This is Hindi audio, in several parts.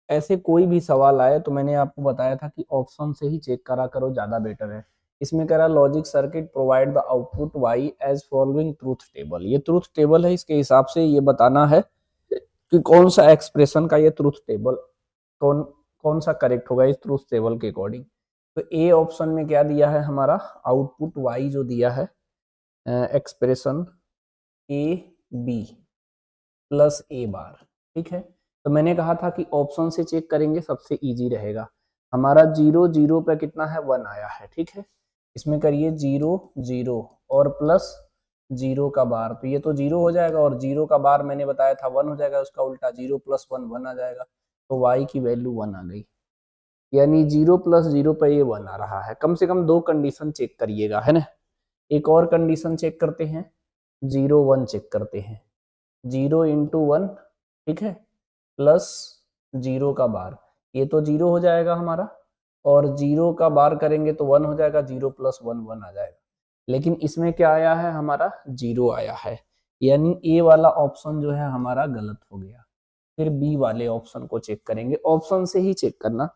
ऐसे कोई भी सवाल आए तो मैंने आपको बताया था कि ऑप्शन से ही चेक करा करो, ज्यादा बेटर है। इसमें कह रहा logic circuit provide the output Y as following truth table. ये ट्रूथ टेबल है, इसके हिसाब से ये बताना है कि कौन सा एक्सप्रेशन का ये ट्रूथ टेबल कौन कौन सा करेक्ट होगा इस ट्रूथ टेबल के अकॉर्डिंग। तो ए ऑप्शन में क्या दिया है हमारा, आउटपुट वाई जो दिया है एक्सप्रेशन ए बी प्लस ए बार, ठीक है। तो मैंने कहा था कि ऑप्शन से चेक करेंगे सबसे इजी रहेगा। हमारा 0 0 पे कितना है, 1 आया है, ठीक है। इसमें करिए 0 0 और प्लस 0 का बार, तो ये तो 0 हो जाएगा और 0 का बार मैंने बताया था 1 हो जाएगा, उसका उल्टा 0 प्लस 1 1 आ जाएगा। तो y की वैल्यू 1 आ गई, यानी 0 प्लस 0 पे ये 1 आ रहा है। कम से कम 2 कंडीशन चेक करिएगा, है ना। एक और कंडीशन चेक करते हैं, 0 1 चेक करते हैं। 0 इंटू 1, ठीक है, प्लस 0 का बार, ये तो 0 हो जाएगा हमारा, और 0 का बार करेंगे तो 1 हो जाएगा, 0 प्लस 1 1 आ जाएगा। लेकिन इसमें क्या आया है हमारा, 0 आया है, यानी ए वाला ऑप्शन जो है हमारा गलत हो गया। फिर बी वाले ऑप्शन को चेक करेंगे, ऑप्शन से ही चेक करना।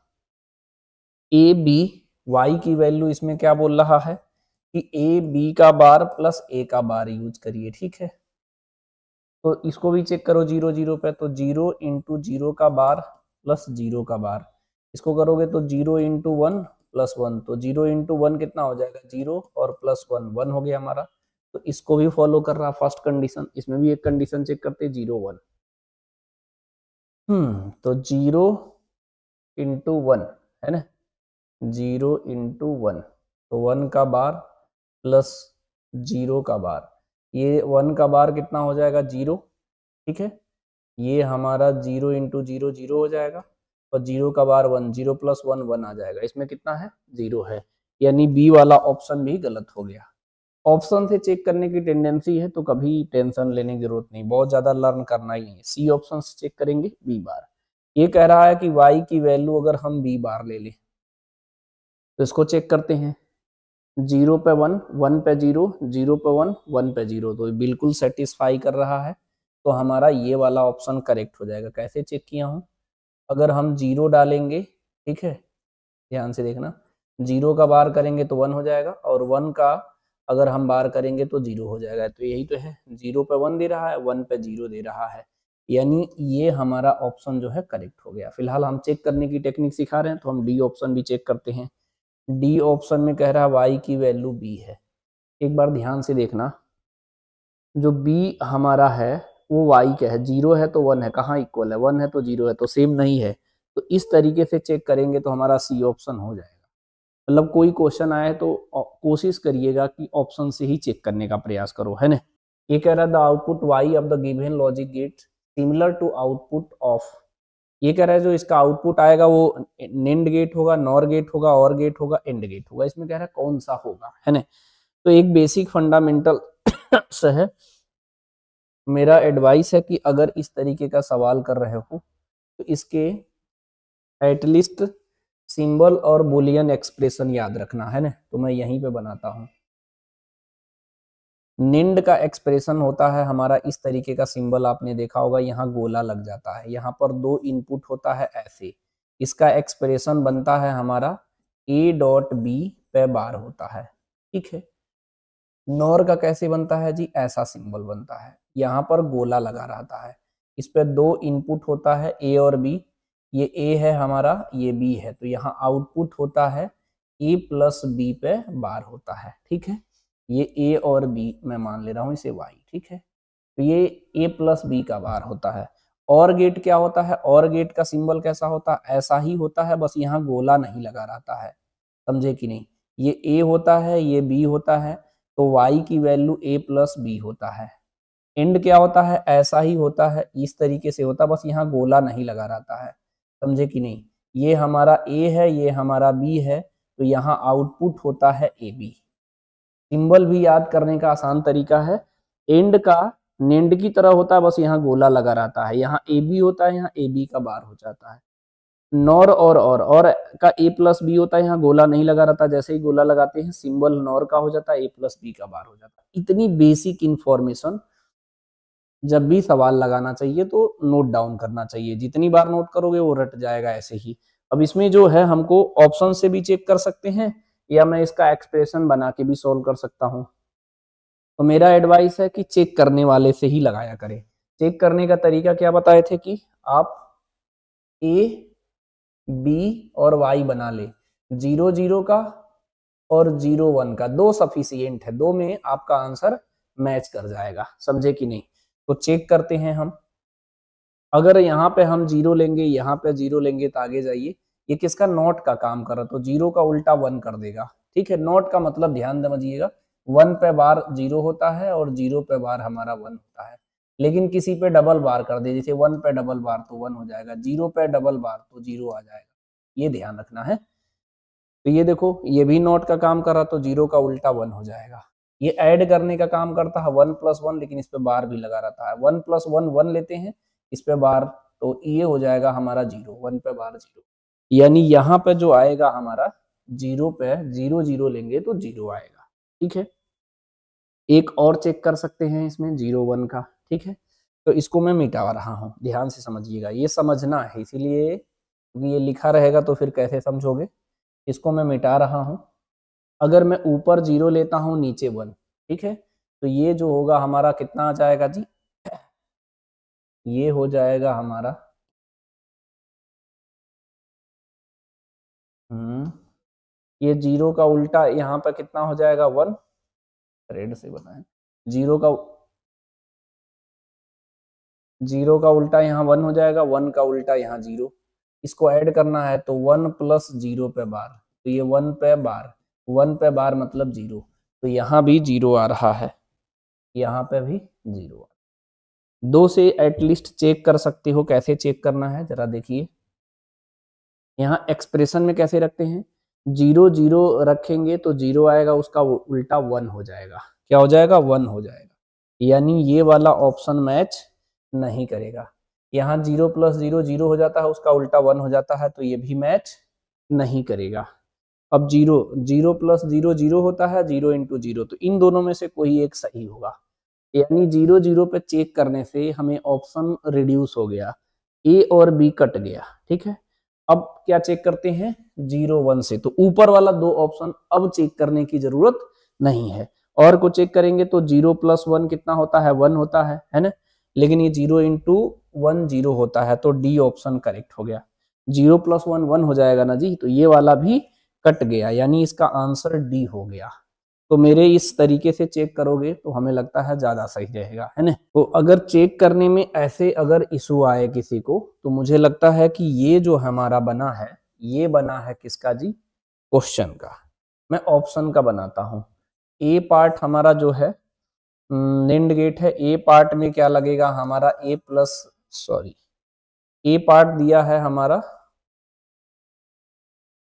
ए बी, वाई की वैल्यू इसमें क्या बोल रहा है कि ए बी का बार प्लस ए का बार यूज करिए, ठीक है। तो इसको भी चेक करो 0 0 पे, तो 0 इंटू 0 का बार प्लस 0 का बार, इसको करोगे तो 0 इंटू 1 प्लस 1, तो 0 इंटू 1 कितना हो जाएगा, 0 और प्लस 1 1 हो गया हमारा। तो इसको भी फॉलो कर रहा फर्स्ट कंडीशन। इसमें भी एक कंडीशन चेक करते 0 1। तो 0 इंटू 1 है ना, 0 इंटू 1, तो 1 का बार प्लस 0 का बार, ये 1 का बार कितना हो जाएगा, 0, ठीक है। ये हमारा 0 इंटू 0 0 हो जाएगा, और 0 का बार 1, 0 प्लस 1 1 आ जाएगा। इसमें कितना है, 0 है, यानी बी वाला ऑप्शन भी गलत हो गया। ऑप्शन से चेक करने की टेंडेंसी है तो कभी टेंशन लेने की जरूरत नहीं, बहुत ज्यादा लर्न करना ही नहीं है। सी ऑप्शन से चेक करेंगे बी बार। ये कह रहा है कि वाई की वैल्यू अगर हम बी बार ले लें तो इसको चेक करते हैं। 0 पे 1, 1 पे 0, 0 पे 1, 1 पे 0, तो बिल्कुल सेटिस्फाई कर रहा है। तो हमारा ये वाला ऑप्शन करेक्ट हो जाएगा। कैसे चेक किया हूँ, अगर हम 0 डालेंगे, ठीक है, ध्यान से देखना, 0 का बार करेंगे तो 1 हो जाएगा, और 1 का अगर हम बार करेंगे तो 0 हो जाएगा। तो यही तो है, 0 पे 1 दे रहा है, 1 पे 0 दे रहा है, यानी ये हमारा ऑप्शन जो है करेक्ट हो गया। फिलहाल हम चेक करने की टेक्निक सिखा रहे हैं, तो हम डी ऑप्शन भी चेक करते हैं। डी ऑप्शन में कह रहा है वाई की वैल्यू बी है। एक बार ध्यान से देखना, जो बी हमारा है वो वाई क्या है, 0 है तो 1 है, कहाँ इक्वल है, 1 है तो 0 है, तो सेम नहीं है। तो इस तरीके से चेक करेंगे तो हमारा सी ऑप्शन हो जाएगा। मतलब कोई क्वेश्चन आए तो कोशिश करिएगा कि ऑप्शन से ही चेक करने का प्रयास करो, है ना। ये कह रहा है the output Y of the given logic gate similar to output of. ये कह रहा है जो इसका आउटपुट आएगा वो नेंड गेट होगा, नॉर गेट होगा, और गेट होगा, एंड गेट होगा। इसमें कह रहा है कौन सा होगा, है ना। तो एक बेसिक फंडामेंटल से है, मेरा एडवाइस है कि अगर इस तरीके का सवाल कर रहे हो तो इसके एटलीस्ट सिंबल और बुलियन एक्सप्रेशन याद रखना, है ना। तो मैं यहीं पे बनाता हूं। निंड का एक्सप्रेशन होता है हमारा इस तरीके का, सिंबल आपने देखा होगा, यहाँ गोला लग जाता है, यहाँ पर 2 इनपुट होता है ऐसे। इसका एक्सप्रेशन बनता है हमारा ए डॉट बी पे बार होता है, ठीक है। नॉर का कैसे बनता है जी, ऐसा सिंबल बनता है, यहाँ पर गोला लगा रहता है, इस पे 2 इनपुट होता है ए और बी। ये ए है हमारा, ये बी है, तो यहाँ आउटपुट होता है ए प्लस बी पे बार होता है, ठीक है। ये ए और बी मैं मान ले रहा हूँ इसे वाई, ठीक है। तो ये ए प्लस बी का बार होता है। और गेट क्या होता है, और गेट का सिंबल कैसा होता है, ऐसा ही होता है, बस यहाँ गोला नहीं लगा रहता है, समझे कि नहीं। ये ए होता है, ये बी होता है, तो y की वैल्यू a प्लस बी होता है। एंड क्या होता है, ऐसा ही होता है, इस तरीके से होता है, बस यहाँ गोला नहीं लगा रहता है, समझे कि नहीं। ये हमारा a है, ये हमारा b है, तो यहाँ आउटपुट होता है ए बी। सिंबल भी याद करने का आसान तरीका है, एंड का नेंड की तरह होता है, बस यहाँ गोला लगा रहता है, यहाँ ए बी होता है, यहाँ ए बी का बार हो जाता है। नॉर और का ए प्लस बी होता है, यहाँ गोला नहीं लगा रहता, जैसे ही गोला लगाते हैं सिंबल नॉर का हो जाता है, ए प्लस बी का बार हो जाता है। इतनी बेसिक इंफॉर्मेशन जब भी सवाल लगाना चाहिए तो नोट डाउन करना चाहिए, जितनी बार नोट करोगे वो रट जाएगा ऐसे ही। अब इसमें जो है हमको ऑप्शन से भी चेक कर सकते हैं या मैं इसका एक्सप्रेशन बना के भी सोल्व कर सकता हूँ। तो मेरा एडवाइस है कि चेक करने वाले से ही लगाया करें। चेक करने का तरीका क्या बताए थे कि आप ए बी और वाई बना ले, 0 0 का और 0 1 का, दो सफिशियंट है, दो में आपका आंसर मैच कर जाएगा, समझे कि नहीं। तो चेक करते हैं हम, अगर यहाँ पे हम 0 लेंगे, यहाँ पे 0 लेंगे तो आगे जाइए, ये किसका नॉट का काम कर रहा, तो 0 का उल्टा 1 कर देगा, ठीक है। नॉट का मतलब ध्यान समझिएगा, 1 पे बार 0 होता है और 0 पे बार हमारा 1 होता है, लेकिन किसी पे डबल बार कर दे, जैसे 1 पे डबल बार तो 1 हो जाएगा, 0 पे डबल बार तो 0 आ जाएगा, ये ध्यान रखना है। तो ये देखो, ये भी नॉट का काम कर रहा तो 0 का उल्टा 1 हो जाएगा। ये ऐड करने का काम करता है 1 + 1, लेकिन इस पे बार भी लगा रहता है, 1 + 1 1 लेते हैं, इस पे बार, तो ये हो जाएगा हमारा 0, 1 पे बार 0, यानी यहाँ पे जो आएगा हमारा 0 पे 0 0 लेंगे तो 0 आएगा, ठीक है। एक और चेक कर सकते हैं इसमें 0 1 का, ठीक है। तो इसको मैं मिटा रहा हूँ, ध्यान से समझिएगा, ये समझना है, इसीलिए ये लिखा रहेगा तो फिर कैसे समझोगे। इसको मैं मिटा रहा हूँ, अगर मैं ऊपर 0 लेता हूँ नीचे 1, ठीक है, तो ये जो होगा हमारा कितना आ जाएगा जी, ये हो जाएगा हमारा ये 0 का उल्टा यहाँ पर कितना हो जाएगा 1, रेड से बनाए, 0 का 0 का उल्टा यहाँ 1 हो जाएगा, 1 का उल्टा यहाँ 0, इसको ऐड करना है तो 1 + 0 पे बार, तो ये 1 पे बार, 1 पे बार मतलब 0, तो यहाँ भी 0 आ रहा है, यहाँ पे भी 0। दो से एटलीस्ट चेक कर सकते हो, कैसे चेक करना है जरा देखिए, यहाँ एक्सप्रेशन में कैसे रखते हैं, 0 0 रखेंगे तो 0 आएगा, उसका उल्टा 1 हो जाएगा, क्या हो जाएगा 1 हो जाएगा, यानी ये वाला ऑप्शन मैच नहीं करेगा। यहाँ 0 + 0 0 हो जाता है, उसका उल्टा 1 हो जाता है, तो ये भी मैच नहीं करेगा। अब 0 0 + 0 0 होता है, 0 × 0, तो इन दोनों में से कोई एक सही होगा, यानी 0 0 पे चेक करने से हमें ऑप्शन रिड्यूस हो गया, ए और बी कट गया, ठीक है। अब क्या चेक करते हैं 0 1 से, तो ऊपर वाला दो ऑप्शन अब चेक करने की जरूरत नहीं है, और को चेक करेंगे तो 0 + 1 कितना होता है 1 होता है ना, लेकिन ये 0 × 1 0 होता है, तो डी ऑप्शन करेक्ट हो गया, 0 + 1 1 हो जाएगा ना जी, तो ये वाला भी कट गया, यानी इसका आंसर डी हो गया। तो मेरे इस तरीके से चेक करोगे तो हमें लगता है ज्यादा सही रहेगा, है ना। तो अगर चेक करने में ऐसे अगर इशू आए किसी को, तो मुझे लगता है कि ये जो हमारा बना है, ये बना है किसका जी, क्वेश्चन का। मैं ऑप्शन का बनाता हूं, ए पार्ट हमारा जो है नेंड गेट है, ए पार्ट में क्या लगेगा हमारा ए पार्ट दिया है हमारा,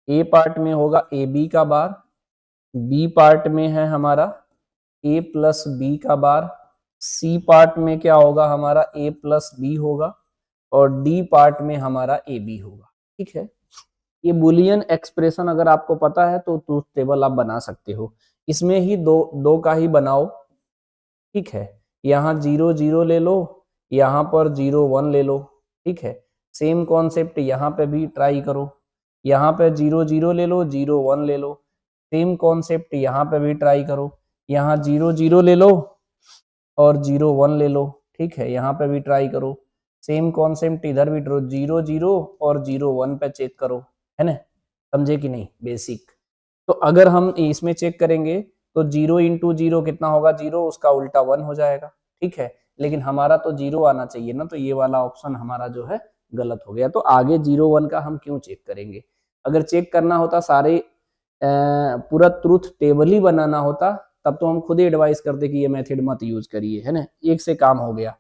ए पार्ट में होगा ए बी का बार, बी पार्ट में है हमारा a + b का बार, सी पार्ट में क्या होगा हमारा a + b होगा, और डी पार्ट में हमारा ए बी होगा, ठीक है। ये बुलियन एक्सप्रेशन अगर आपको पता है तो ट्रूथ टेबल आप बना सकते हो, इसमें ही दो दो का ही बनाओ, ठीक है। यहाँ 0 0 ले लो, यहाँ पर 0 1 ले लो, ठीक है। सेम कॉन्सेप्ट यहाँ पे भी ट्राई करो, यहाँ पे 0 0 ले लो, 0 1 ले लो, सेम कॉन्सेप्ट यहाँ पे भी ट्राई करो, यहाँ 0 0 ले लो और 0 1 ले लो, ठीक है। यहाँ पे भी ट्राई करो, सेम कॉन्सेप्ट इधर भी 0 0 और 0 1 पे चेक करो, है ना, समझे कि नहीं बेसिक। तो अगर हम इसमें चेक करेंगे तो 0 × 0 कितना होगा 0, उसका उल्टा 1 हो जाएगा, ठीक है, लेकिन हमारा तो 0 आना चाहिए ना, तो ये वाला ऑप्शन हमारा जो है गलत हो गया। तो आगे 0 1 का हम क्यों चेक करेंगे, अगर चेक करना होता सारे पूरा ट्रूथ टेबल ही बनाना होता, तब तो हम खुद ही एडवाइस करते कि ये मेथड मत यूज करिए, है ना, एक से काम हो गया।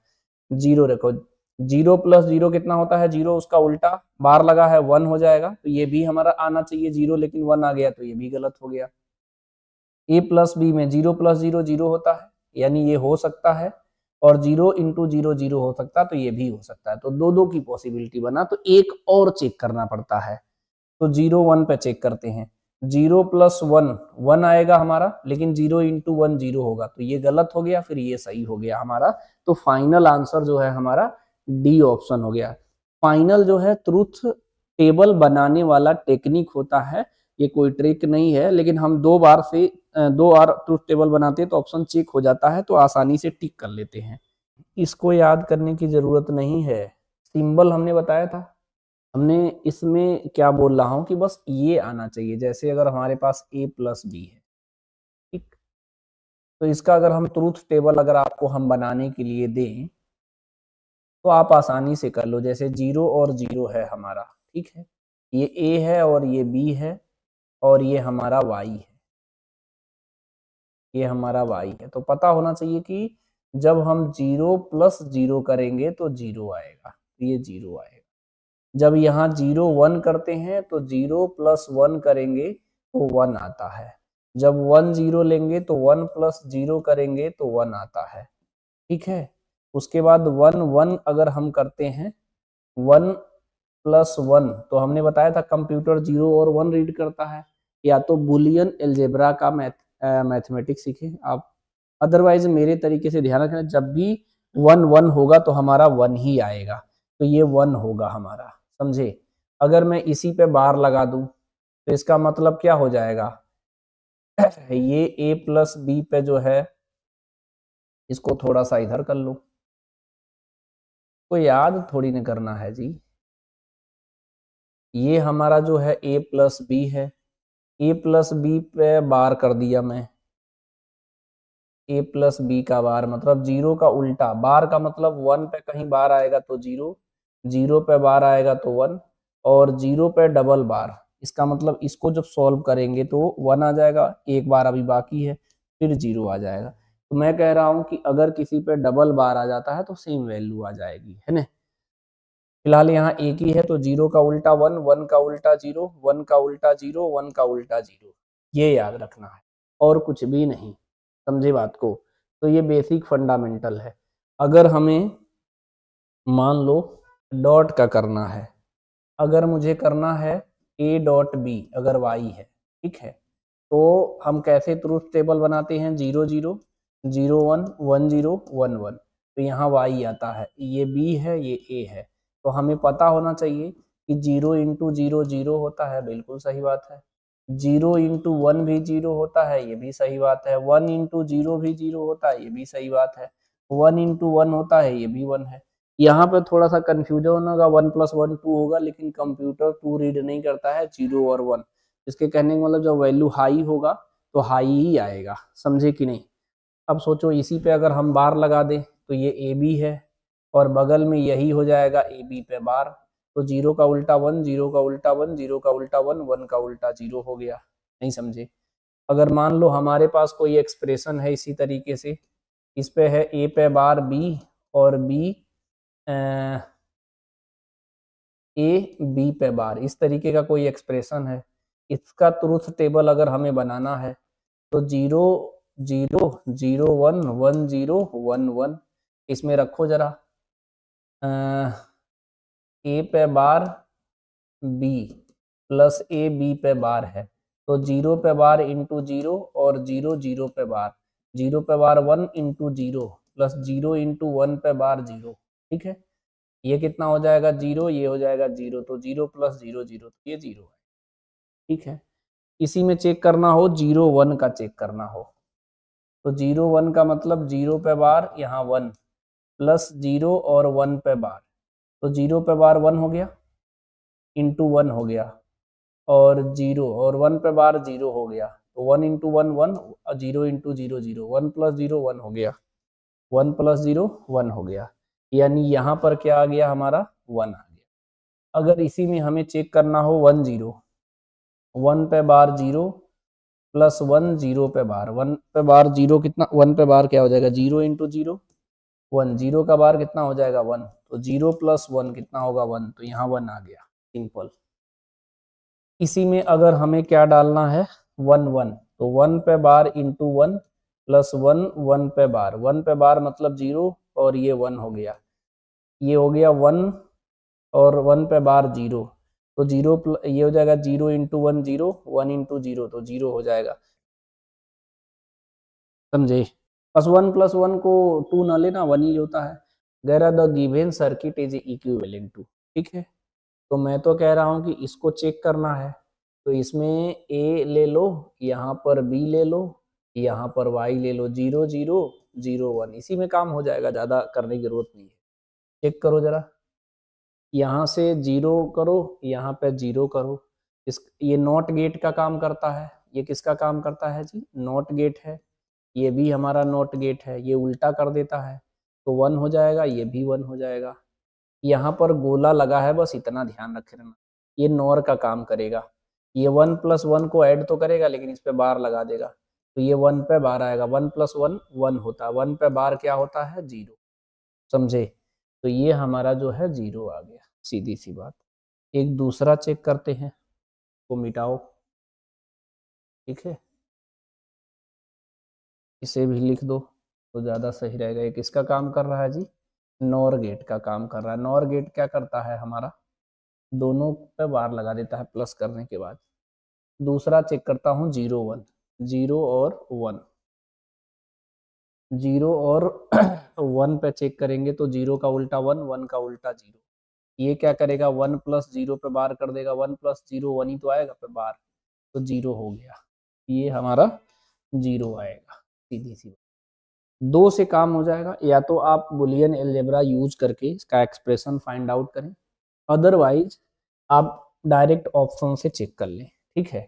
0 रखो, 0 + 0 कितना होता है 0, उसका उल्टा बार लगा है 1 हो जाएगा, तो ये भी हमारा आना चाहिए 0, लेकिन 1 आ गया, तो ये भी गलत हो गया। a + b में 0 + 0 0 होता है, यानी ये हो सकता है, और 0 × 0 0 हो सकता है, तो ये भी हो सकता है, तो दो दो की पॉसिबिलिटी बना, तो एक और चेक करना पड़ता है, तो 0 1 पे चेक करते हैं, 0 प्लस 1 1 आएगा हमारा, लेकिन 0 इंटू 1 0 होगा, तो ये गलत हो गया, फिर ये सही हो गया हमारा। तो फाइनल आंसर जो है हमारा डी ऑप्शन हो गया। फाइनल जो है ट्रुथ टेबल बनाने वाला टेक्निक होता है, ये कोई ट्रिक नहीं है, लेकिन हम दो बार ट्रुथ टेबल बनाते हैं तो ऑप्शन चेक हो जाता है, तो आसानी से टिक कर लेते हैं। इसको याद करने की जरूरत नहीं है, सिंबल हमने बताया था। हमने इसमें क्या बोल रहा हूं कि बस ये आना चाहिए, जैसे अगर हमारे पास a प्लस बी है, ठीक, तो इसका अगर हम ट्रूथ टेबल अगर आपको हम बनाने के लिए दें तो आप आसानी से कर लो। जैसे 0 और 0 है हमारा, ठीक है, ये a है और ये b है और ये हमारा y है, ये हमारा y है। तो पता होना चाहिए कि जब हम 0 प्लस 0 करेंगे तो 0 आएगा, तो ये 0 आएगा। जब यहाँ 0 1 करते हैं तो 0 प्लस 1 करेंगे तो 1 आता है। जब 1 0 लेंगे तो 1 प्लस 0 करेंगे तो 1 आता है, ठीक है। उसके बाद 1 1 अगर हम करते हैं 1 प्लस 1, तो हमने बताया था कंप्यूटर 0 और 1 रीड करता है। या तो बुलियन एल्जेब्रा का मैथमेटिक्स सीखें आप, अदरवाइज मेरे तरीके से ध्यान रखना, जब भी 1 1 होगा तो हमारा 1 ही आएगा, तो ये 1 होगा हमारा, समझे। अगर मैं इसी पे बार लगा दूं तो इसका मतलब क्या हो जाएगा, ये a प्लस बी पे जो है इसको थोड़ा सा इधर कर लो, तो याद थोड़ी न करना है जी। ये हमारा जो है a प्लस बी है, a प्लस बी पे बार कर दिया मैं, a प्लस बी का बार मतलब 0 का उल्टा, बार का मतलब 1 पे कहीं बार आएगा तो 0, 0 पे बार आएगा तो 1, और 0 पे डबल बार, इसका मतलब इसको जब सॉल्व करेंगे तो 1 आ जाएगा, एक बार अभी बाकी है, फिर 0 आ जाएगा। तो मैं कह रहा हूं कि अगर किसी पे डबल बार आ जाता है तो सेम वैल्यू आ जाएगी, है ना। फिलहाल यहाँ एक ही है, तो 0 का उल्टा 1, 1 का उल्टा 0, 1 का उल्टा 0, 1 का उल्टा 0, ये याद रखना है और कुछ भी नहीं, समझे बात को। तो ये बेसिक फंडामेंटल है। अगर हमें मान लो डॉट का करना है, अगर मुझे करना है a डॉट बी, अगर y है, ठीक है, तो हम कैसे ट्रूथ टेबल बनाते हैं, 0 0 0 1 1 0 1 1, तो यहाँ y आता है, ये b है ये a है, तो हमें पता होना चाहिए कि 0 इंटू 0 0 होता है, बिल्कुल सही बात है। 0 इंटू 1 भी 0 होता है, ये भी सही बात है। 1 इंटू 0 भी 0 होता है, ये भी सही बात है। 1 इंटू 1 होता है, ये भी 1 है। यहाँ पे थोड़ा सा कंफ्यूजन होगा, 1 प्लस 1 2 होगा, लेकिन कंप्यूटर 2 रीड नहीं करता है, 0 और 1। इसके कहने का मतलब जब वैल्यू हाई होगा तो हाई ही आएगा, समझे कि नहीं। अब सोचो इसी पे अगर हम बार लगा दें तो ये ए बी है और बगल में यही हो जाएगा ए बी पे बार, तो 0 का उल्टा 1, 0 का उल्टा 1, 0 का उल्टा 1, 1 का उल्टा 0 हो गया, नहीं समझे। अगर मान लो हमारे पास कोई एक्सप्रेशन है इसी तरीके से, इस पे है ए पे बार बी और बी ए बी पे बार, इस तरीके का कोई एक्सप्रेशन है, इसका ट्रूथ टेबल अगर हमें बनाना है तो 0 0 0 1 1 0 1 1, इसमें रखो जरा ए पे बार बी प्लस ए बी पे बार है, तो 0 पे बार इंटू 0 और 0 0 पे बार, 0 पे बार 1 इंटू 0 प्लस 0 इंटू 1 पे बार 0, ठीक है। ये कितना हो जाएगा 0, ये हो जाएगा 0, तो 0 प्लस 0 0, तो ये 0 है, ठीक है। इसी में चेक करना हो 0 1 का चेक करना हो, तो 0 1 का मतलब 0 पे बार यहाँ 1 प्लस 0 और 1 पे बार, तो 0 पे बार 1 हो गया इंटू 1 हो गया, और 0 और 1 पे बार 0 हो गया, तो 1 इंटू 1 1 और 0 इंटू 0 0, 1 प्लस 0 1 हो गया, 1 प्लस 0 1 हो गया, यानी यहाँ पर क्या आ गया हमारा 1 आ गया। अगर इसी में हमें चेक करना हो 1 0, 1 पे बार 0 प्लस 1 0 पे बार, 1 पे बार 0 कितना, 1 पे बार क्या हो जाएगा 0 इंटू 0 1, 0 का बार कितना हो जाएगा 1, तो 0 प्लस 1 कितना होगा 1, तो यहाँ 1 आ गया, सिंपल। इसी में अगर हमें क्या डालना है 1 1, तो 1 पे बार इंटू 1 प्लस 1 1 पे बार, 1 पे बार मतलब 0 और ये 1 हो गया, ये हो गया 1 और 1 पे बार 0, तो ये हो जाएगा 0 इंटू 1 0, 1 इंटू 0 तो 0 हो जाएगा, समझे। बस 1 प्लस 1 को 2 ना लेना, 1 ही होता है। There the given circuit is equivalent to, ठीक है। तो मैं तो कह रहा हूं कि इसको चेक करना है, तो इसमें ए ले लो, यहाँ पर बी ले लो, यहाँ पर वाई ले लो, 0 0 0 1, इसी में काम हो जाएगा, ज़्यादा करने की जरूरत नहीं है। चेक करो जरा, यहाँ से 0 करो, यहाँ पे 0 करो। ये नॉट गेट का काम करता है। ये किसका काम करता है जी? नॉट गेट है। ये भी हमारा नॉट गेट है, ये उल्टा कर देता है तो 1 हो जाएगा, ये भी 1 हो जाएगा। यहाँ पर गोला लगा है, बस इतना ध्यान रख लेना, ये नॉर का काम करेगा। ये 1 प्लस 1 को ऐड तो करेगा, लेकिन इस पे बार लगा देगा, तो ये 1 पे बार आएगा। 1 प्लस 1 1 होता है, 1 पे बार क्या होता है? 0, समझे। तो ये हमारा जो है 0 आ गया, सीधी सी बात। एक दूसरा चेक करते हैं, तो मिटाओ, ठीक है, इसे भी लिख दो तो ज़्यादा सही रहेगा। ये किसका काम कर रहा है जी? नॉर गेट का काम कर रहा है। नॉर गेट क्या करता है हमारा? दोनों पे बार लगा देता है प्लस करने के बाद। दूसरा चेक करता हूँ 0 1, 0 और 1, 0 और 1 पे चेक करेंगे तो 0 का उल्टा 1, 1 का उल्टा 0। ये क्या करेगा? 1 प्लस 0 पे बार कर देगा, 1 प्लस 0 1 ही तो आएगा पे बार, तो 0 हो गया। ये हमारा 0 आएगा, सीधी सी। 2 से काम हो जाएगा, या तो आप बुलियन अलजेब्रा यूज करके इसका एक्सप्रेशन फाइंड आउट करें, अदरवाइज आप डायरेक्ट ऑप्शन से चेक कर लें, ठीक है।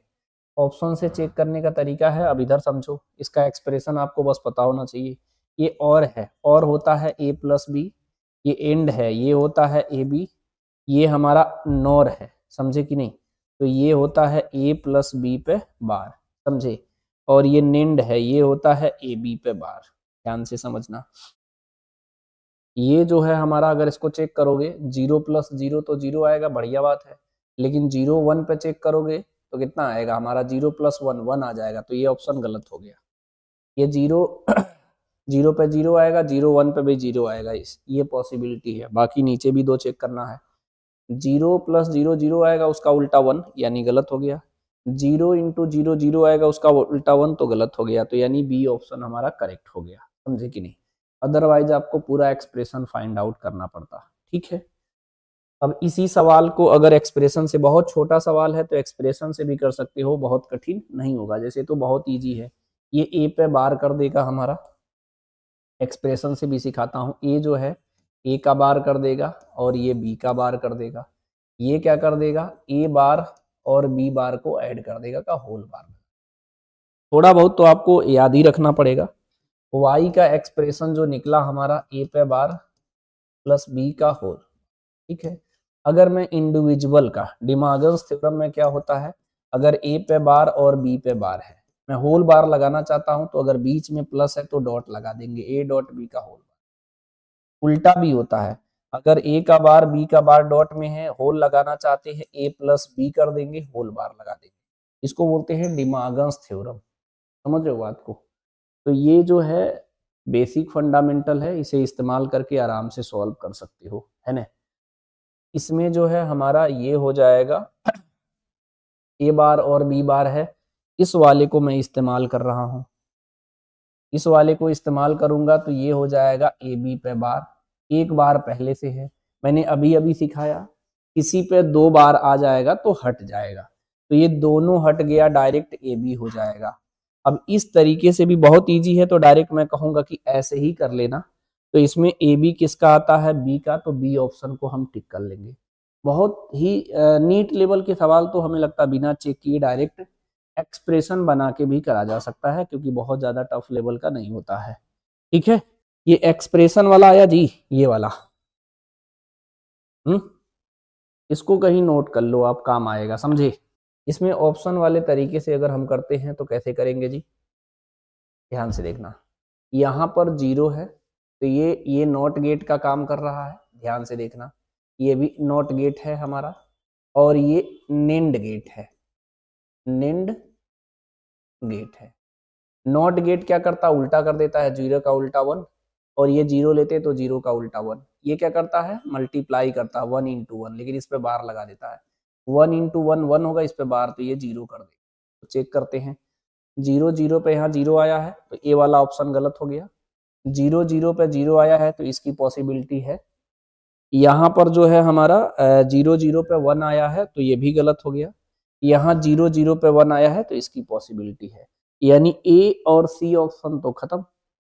ऑप्शन से चेक करने का तरीका है, अब इधर समझो, इसका एक्सप्रेशन आपको बस पता होना चाहिए। ये और है, और होता है a प्लस बी, ये एंड है, ये होता है ए बी, ये हमारा नॉर है, समझे कि नहीं। तो ये होता है a प्लस बी पे बार, समझे, और ये निंड है, ये होता है ए बी पे बार। ध्यान से समझना, ये जो है हमारा, अगर इसको चेक करोगे 0 प्लस 0 तो 0 आएगा, बढ़िया बात है। लेकिन 0 1 पे चेक करोगे तो कितना आएगा हमारा? 0 प्लस 1 1 आ जाएगा, तो ये ऑप्शन गलत हो गया। ये 0 0 पे 0 आएगा, 0 1 पे भी 0 आएगा, ये पॉसिबिलिटी है। बाकी नीचे भी 2 चेक करना है। 0 प्लस 0 0 आएगा, उसका उल्टा 1, यानी गलत हो गया। 0 इंटू 0 0 आएगा, उसका उल्टा 1, तो गलत हो गया। तो यानी बी ऑप्शन हमारा करेक्ट हो गया, समझे कि नहीं। अदरवाइज आपको पूरा एक्सप्रेशन फाइंड आउट करना पड़ता, ठीक है। अब इसी सवाल को अगर एक्सप्रेशन से, बहुत छोटा सवाल है तो एक्सप्रेशन से भी कर सकते हो, बहुत कठिन नहीं होगा। जैसे तो बहुत इजी है, ये ए पे बार कर देगा हमारा, एक्सप्रेशन से भी सिखाता हूँ। ए जो है ए का बार कर देगा, और ये बी का बार कर देगा। ये क्या कर देगा? ए बार और बी बार को ऐड कर देगा का होल बार। थोड़ा बहुत तो आपको याद ही रखना पड़ेगा। y का एक्सप्रेशन जो निकला हमारा, ए पे बार प्लस बी का होल, ठीक है। अगर मैं इंडिविजुअल का, डिमागन्स थ्योरम में क्या होता है, अगर ए पे बार और बी पे बार है, मैं होल बार लगाना चाहता हूं, तो अगर बीच में प्लस है तो डॉट लगा देंगे, ए डॉट बी का होल बार। उल्टा भी होता है, अगर ए का बार बी का बार डॉट में है, होल लगाना चाहते हैं, ए प्लस बी कर देंगे, होल बार लगा देंगे। इसको बोलते हैं डिमागन्स थ्योरम, समझ रहे हो बात को। तो ये जो है बेसिक फंडामेंटल है, इसे इस्तेमाल करके आराम से सॉल्व कर सकते हो, है ना। इसमें जो है हमारा ये हो जाएगा, ए बार और बी बार है, इस वाले को मैं इस्तेमाल कर रहा हूं। इस वाले को इस्तेमाल करूंगा तो ये हो जाएगा ए बी पे बार, एक बार पहले से है, मैंने अभी अभी सिखाया। किसी पे 2 बार आ जाएगा तो हट जाएगा, तो ये दोनों हट गया, डायरेक्ट ए बी हो जाएगा। अब इस तरीके से भी बहुत इजी है, तो डायरेक्ट मैं कहूंगा कि ऐसे ही कर लेना। तो इसमें ए बी किसका आता है? बी का, तो बी ऑप्शन को हम टिक कर लेंगे। बहुत ही नीट लेवल के सवाल तो हमें लगता है बिना चेक किए डायरेक्ट एक्सप्रेशन बना के भी करा जा सकता है, क्योंकि बहुत ज्यादा टफ लेवल का नहीं होता है, ठीक है। ये एक्सप्रेशन वाला आया जी, ये वाला, इसको कहीं नोट कर लो आप, काम आएगा, समझे। इसमें ऑप्शन वाले तरीके से अगर हम करते हैं तो कैसे करेंगे जी? ध्यान से देखना, यहाँ पर 0 है, तो ये नॉट गेट का काम कर रहा है, ध्यान से देखना। ये भी नॉट गेट है हमारा, और ये नेंड गेट है, नेंड गेट है। नॉट गेट क्या करता है? उल्टा कर देता है, 0 का उल्टा 1, और ये 0 लेते तो 0 का उल्टा 1। ये क्या करता है? मल्टीप्लाई करता है, 1 इंटू 1, लेकिन इस पे बार लगा देता है। 1 इंटू 1 1 होगा, इस पे बार, तो ये 0 कर देगा। तो चेक करते हैं, 0 0 पे यहाँ 0 आया है तो ए वाला ऑप्शन गलत हो गया। 0 0 पे 0 आया है तो इसकी पॉसिबिलिटी है। यहाँ पर जो है हमारा 0 0 पे 1 आया है तो ये भी गलत हो गया। यहाँ 0 0 पे 1 आया है तो इसकी पॉसिबिलिटी है। यानी ए और सी ऑप्शन तो खत्म।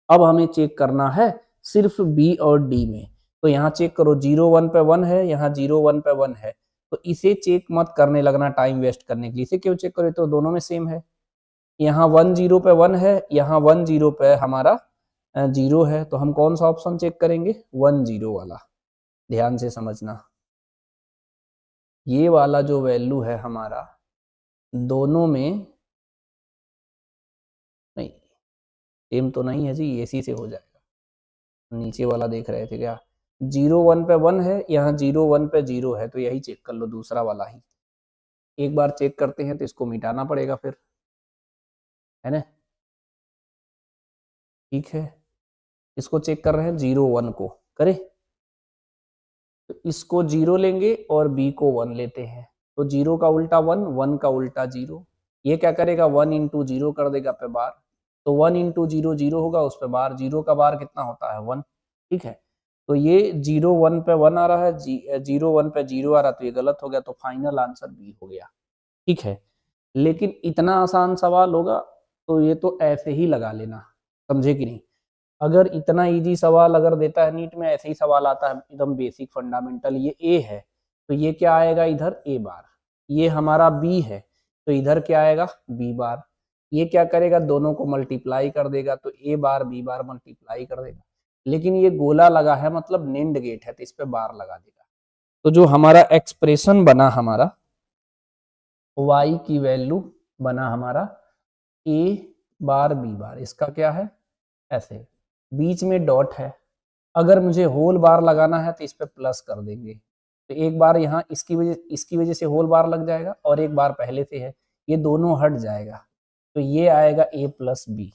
अब हमें चेक करना है सिर्फ बी और डी में। तो यहाँ चेक करो, 0 1 पे 1 है, यहाँ 0 1 पे 1 है, तो इसे चेक मत करने लगना टाइम वेस्ट करने के लिए। इसे क्यों चेक करो, तो दोनों में सेम है। यहाँ 1 0 पे 1 है, यहाँ 1 0 पे हमारा 0 है, तो हम कौन सा ऑप्शन चेक करेंगे, 1 0 वाला। ध्यान से समझना, ये वाला जो वैल्यू है हमारा दोनों में, नहीं सेम तो नहीं है जी, एसी से हो जाएगा। नीचे वाला देख रहे थे क्या, 0 1 पे 1 है, यहाँ 0 1 पे 0 है, तो यही चेक कर लो, दूसरा वाला ही। एक बार चेक करते हैं तो इसको मिटाना पड़ेगा फिर, है ना। ठीक है, इसको चेक कर रहे हैं 0 1 को, करें तो इसको 0 लेंगे और बी को 1 लेते हैं, तो 0 का उल्टा 1, 1 का उल्टा 0। ये क्या करेगा, 1 इंटू 0 कर देगा पे बार, तो 1 इंटू 0 0 होगा, उस पे बार, 0 का बार कितना होता है 1। ठीक है, तो ये 0 1 पे 1 आ रहा है, 0 1 पे 0 आ रहा है, तो ये गलत हो गया, तो फाइनल आंसर बी हो गया। ठीक है, लेकिन इतना आसान सवाल होगा तो ये तो ऐसे ही लगा लेना, समझे कि नहीं। अगर इतना इजी सवाल अगर देता है नीट में, ऐसे ही सवाल आता है एकदम बेसिक फंडामेंटल, ये ए है तो ये क्या आएगा इधर ए बार, ये हमारा बी है तो इधर क्या आएगा बी बार। ये क्या करेगा, दोनों को मल्टीप्लाई कर देगा, तो ए बार बी बार मल्टीप्लाई कर देगा। लेकिन ये गोला लगा है, मतलब नेंड गेट है, तो इस पे बार लगा देगा। तो जो हमारा एक्सप्रेशन बना हमारा y की वैल्यू बना हमारा a बार b बार, इसका क्या है ऐसे, बीच में डॉट है। अगर मुझे होल बार लगाना है तो इस पे प्लस कर देंगे, तो एक बार यहाँ इसकी वजह से होल बार लग जाएगा, और एक बार पहले से है, ये दोनों हट जाएगा, तो ये आएगा a प्लस बी,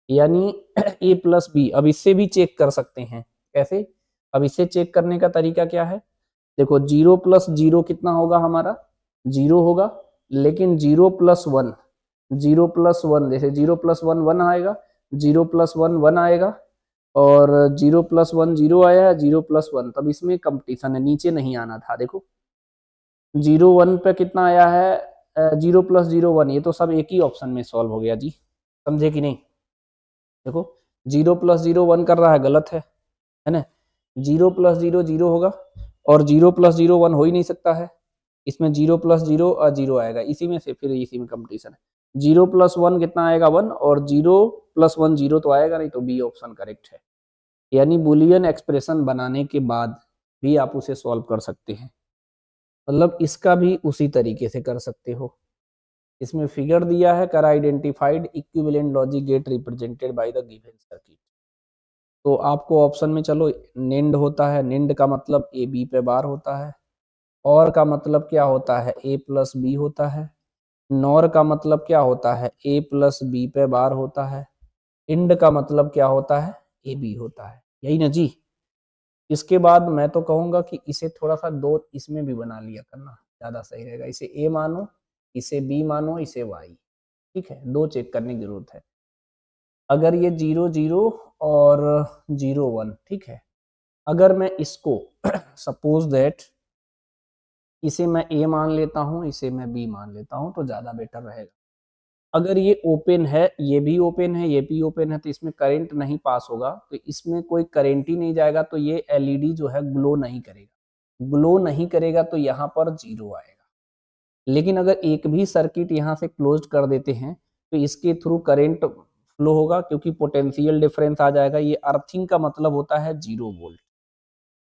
यानी a प्लस बी। अब इससे भी चेक कर सकते हैं, कैसे, अब इसे चेक करने का तरीका क्या है, देखो 0 प्लस 0 कितना होगा हमारा 0 होगा, लेकिन 0 प्लस 1, 0 प्लस 1, जैसे 0 प्लस 1 1 आएगा, 0 प्लस 1 1 आएगा, और 0 प्लस 1 0 आया है, 0 प्लस 1, तब इसमें कंपटीशन है, नीचे नहीं आना था। देखो 0 1 पे कितना आया है 0 प्लस 0 1, ये तो सब एक ही ऑप्शन में सॉल्व हो गया जी, समझे कि नहीं। देखो 0 प्लस 0 1 कर रहा है, गलत है ना। 0 प्लस 0 0 होगा, और 0 प्लस 0 1 हो ही नहीं सकता है, इसमें 0 प्लस 0 और 0 आएगा, इसी में से फिर इसी में कंपटीशन है। 0 प्लस 1 कितना आएगा 1, और 0 प्लस 1 0 तो आएगा नहीं, तो बी ऑप्शन करेक्ट है। यानी बुलियन एक्सप्रेशन बनाने के बाद भी आप उसे सॉल्व कर सकते हैं, मतलब इसका भी उसी तरीके से कर सकते हो। इसमें फिगर दिया है, कर identified equivalent logic gate represented by the given circuit. तो आपको ऑप्शन में चलो नेंड होता है, नेंड का मतलब ए बी पे बार होता है, और का मतलब क्या होता है a प्लस बी होता है, नॉर का मतलब क्या होता है a प्लस बी पे बार होता है, इंड का मतलब क्या होता है ए बी होता है, यही ना जी। इसके बाद मैं तो कहूंगा कि इसे थोड़ा सा दो इसमें भी बना लिया करना, ज्यादा सही रहेगा। इसे a मानो, इसे b मानो, इसे y। ठीक है, दो चेक करने की जरूरत है। अगर ये 0 0 और 0 1, ठीक है, अगर मैं इसको सपोज दैट इसे मैं a मान लेता हूं, इसे मैं b मान लेता हूं, तो ज्यादा बेटर रहेगा। अगर ये ओपन है, ये भी ओपन है, ये भी ओपन है, तो इसमें करंट नहीं पास होगा, तो इसमें कोई करंट ही नहीं जाएगा, तो ये एलईडी जो है ग्लो नहीं करेगा। ग्लो नहीं करेगा तो यहाँ पर 0 आएगा। लेकिन अगर एक भी सर्किट यहाँ से क्लोज कर देते हैं तो इसके थ्रू करंट फ्लो होगा, क्योंकि पोटेंशियल डिफरेंस आ जाएगा। ये अर्थिंग का मतलब होता है 0 वोल्ट,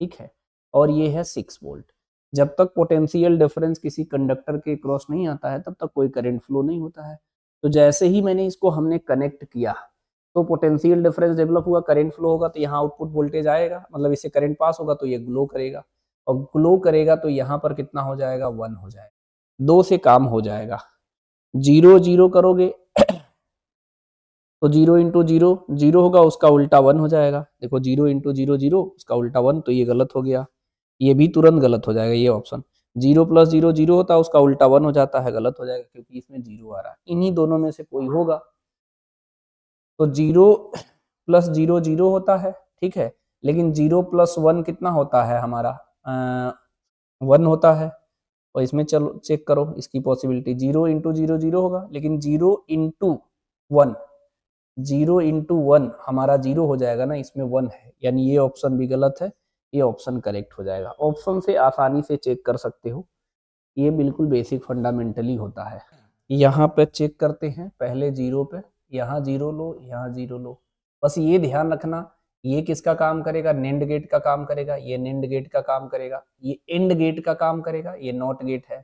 ठीक है, और ये है 6 वोल्ट। जब तक पोटेंशियल डिफरेंस किसी कंडक्टर के क्रॉस नहीं आता है तब तक कोई करंट फ्लो नहीं होता है। तो जैसे ही मैंने इसको हमने कनेक्ट किया तो पोटेंशियल डिफरेंस डेवलप हुआ, करंट फ्लो होगा, तो यहाँ आउटपुट वोल्टेज आएगा, मतलब इससे करंट पास होगा, तो ये ग्लो करेगा, और ग्लो करेगा तो यहाँ पर कितना हो जाएगा 1 हो जाएगा। 2 से काम हो जाएगा। 0 0 करोगे तो 0 इंटू 0 0 होगा, उसका उल्टा 1 हो जाएगा। देखो 0 इंटू 0 0, उसका उल्टा 1, तो ये गलत हो गया, ये भी तुरंत गलत हो जाएगा ये ऑप्शन। 0 प्लस 0 0 होता है, उसका उल्टा 1 हो जाता है, गलत हो जाएगा क्योंकि इसमें 0 आ रहा है। इन्हीं दोनों में से कोई होगा। तो 0 प्लस 0 0 होता है, ठीक है, लेकिन 0 प्लस 1 कितना होता है हमारा 1 होता है। और इसमें चलो चेक करो इसकी पॉसिबिलिटी, 0 इंटू 0 0 होगा, लेकिन 0 इंटू 1 0 इंटू 1 हमारा 0 हो जाएगा ना, इसमें 1 है, यानी ये ऑप्शन भी गलत है, ये ऑप्शन करेक्ट हो जाएगा। ऑप्शन से आसानी से चेक कर सकते हो, ये बिल्कुल बेसिक फंडामेंटली होता है। यहाँ पे चेक करते हैं, पहले 0 पे, यहाँ 0 लो, यहाँ 0 लो। बस ये ध्यान रखना, ये किसका काम करेगा, नेंड गेट का काम करेगा, ये नेंड गेट का काम करेगा, ये एंड गेट का काम करेगा, ये नॉट गेट है।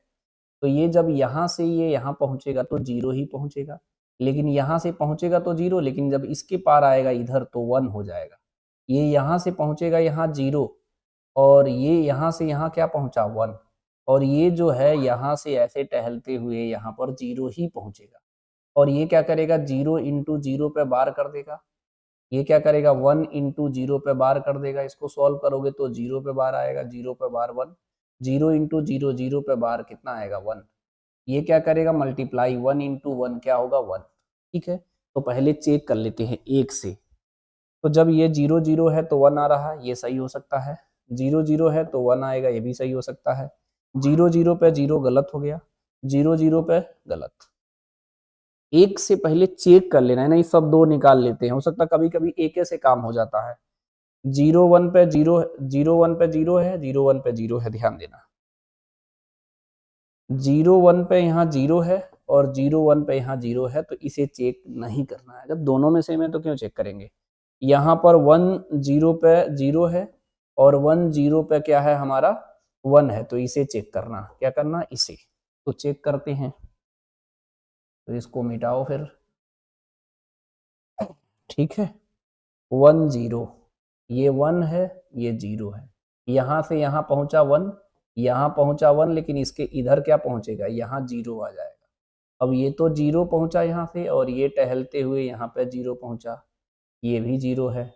तो ये जब यहाँ से ये यहाँ पहुंचेगा तो 0 ही पहुंचेगा, लेकिन यहाँ से पहुंचेगा तो 0, लेकिन जब इसके पार आएगा इधर तो 1 हो जाएगा। ये यहाँ से पहुंचेगा यहाँ 0, और ये यहाँ से यहाँ क्या पहुंचा 1, और ये जो है यहाँ से ऐसे टहलते हुए यहाँ पर 0 ही पहुंचेगा। और ये क्या करेगा, 0 इंटू 0 पे बार कर देगा, ये क्या करेगा 1 इंटू 0 पे बार कर देगा। इसको सॉल्व करोगे तो 0 पे बार आएगा, 0 पे बार 1, 0 इंटू 0 0 पे बार कितना आएगा 1। ये क्या करेगा मल्टीप्लाई, 1 इंटू 1 क्या होगा 1, ठीक है। तो पहले चेक कर लेते हैं 1 से। तो जब ये 0 0 है तो 1 आ रहा है, ये सही हो सकता है। 0 0 है तो 1 आएगा, ये भी सही हो सकता है। 0 0 पे 0 गलत हो गया, 0 0 पे गलत। 1 से पहले चेक कर लेना है, नहीं सब 2 निकाल लेते हैं, हो सकता कभी कभी 1 से काम हो जाता है। 0 1 पे 0, 0 1 पे 0 है, 0 1 पे 0 है, ध्यान देना। 0 1 पे यहाँ 0 है और 0 1 पे यहाँ 0 है, तो इसे चेक नहीं करना है। जब दोनों में सेम है तो क्यों चेक करेंगे। यहाँ पर 1 0 पे 0 है और 1 0 पे क्या है हमारा 1 है, तो इसे चेक करना, क्या करना इसे। तो चेक करते हैं, तो इसको मिटाओ फिर, ठीक है। 1 0, ये 1 है, ये 0 है, यहाँ से यहाँ पहुंचा 1, यहाँ पहुंचा 1, लेकिन इसके इधर क्या पहुंचेगा, यहाँ 0 आ जाएगा। अब ये तो 0 पहुंचा यहाँ से, और ये टहलते हुए यहाँ पे 0 पहुंचा, ये भी 0 है।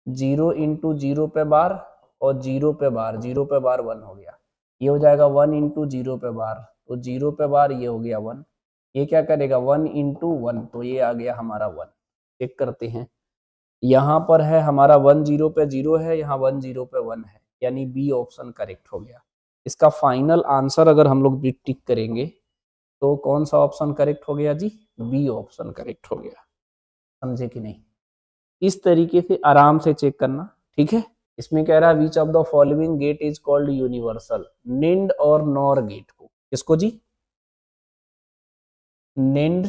0 इंटू 0 पे बार और 0 पे बार, 0 पे बार 1 हो गया, ये हो जाएगा 1 इंटू 0 पे बार, तो 0 पे बार ये हो गया 1। ये क्या करेगा 1 इंटू 1, तो ये आ गया हमारा 1। चेक करते हैं, यहाँ पर है हमारा 1 0 पे 0 है, यहाँ 1 0 पे 1 है, यानी बी ऑप्शन करेक्ट हो गया। इसका फाइनल आंसर अगर हम लोग टिक करेंगे तो कौन सा ऑप्शन करेक्ट हो गया जी, बी ऑप्शन करेक्ट हो गया। समझे कि नहीं। इस तरीके से आराम से चेक करना, ठीक है। इसमें कह रहा है which of the following gate is called universal, NAND और नॉर गेट को, किसको जी, नेंड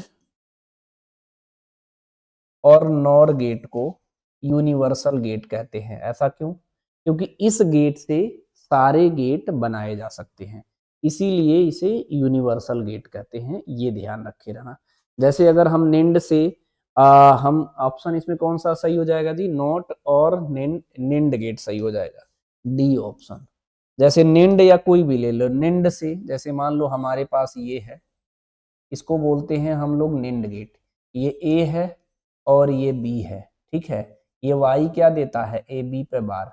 और नॉर गेट को यूनिवर्सल गेट कहते हैं। ऐसा क्यों, क्योंकि इस गेट से सारे गेट बनाए जा सकते हैं, इसीलिए इसे यूनिवर्सल गेट कहते हैं, ये ध्यान रखे रहना। जैसे अगर हम नेंड से हम ऑप्शन इसमें कौन सा सही हो जाएगा जी, नॉट और नेंड गेट सही हो जाएगा, डी ऑप्शन। जैसे नेंड या कोई भी ले लो, नेंड से जैसे मान लो हमारे पास ये है, इसको बोलते हैं हम लोग नेंड गेट, ये ए है और ये बी है, ठीक है। ये वाई क्या देता है, ए बी पे बार,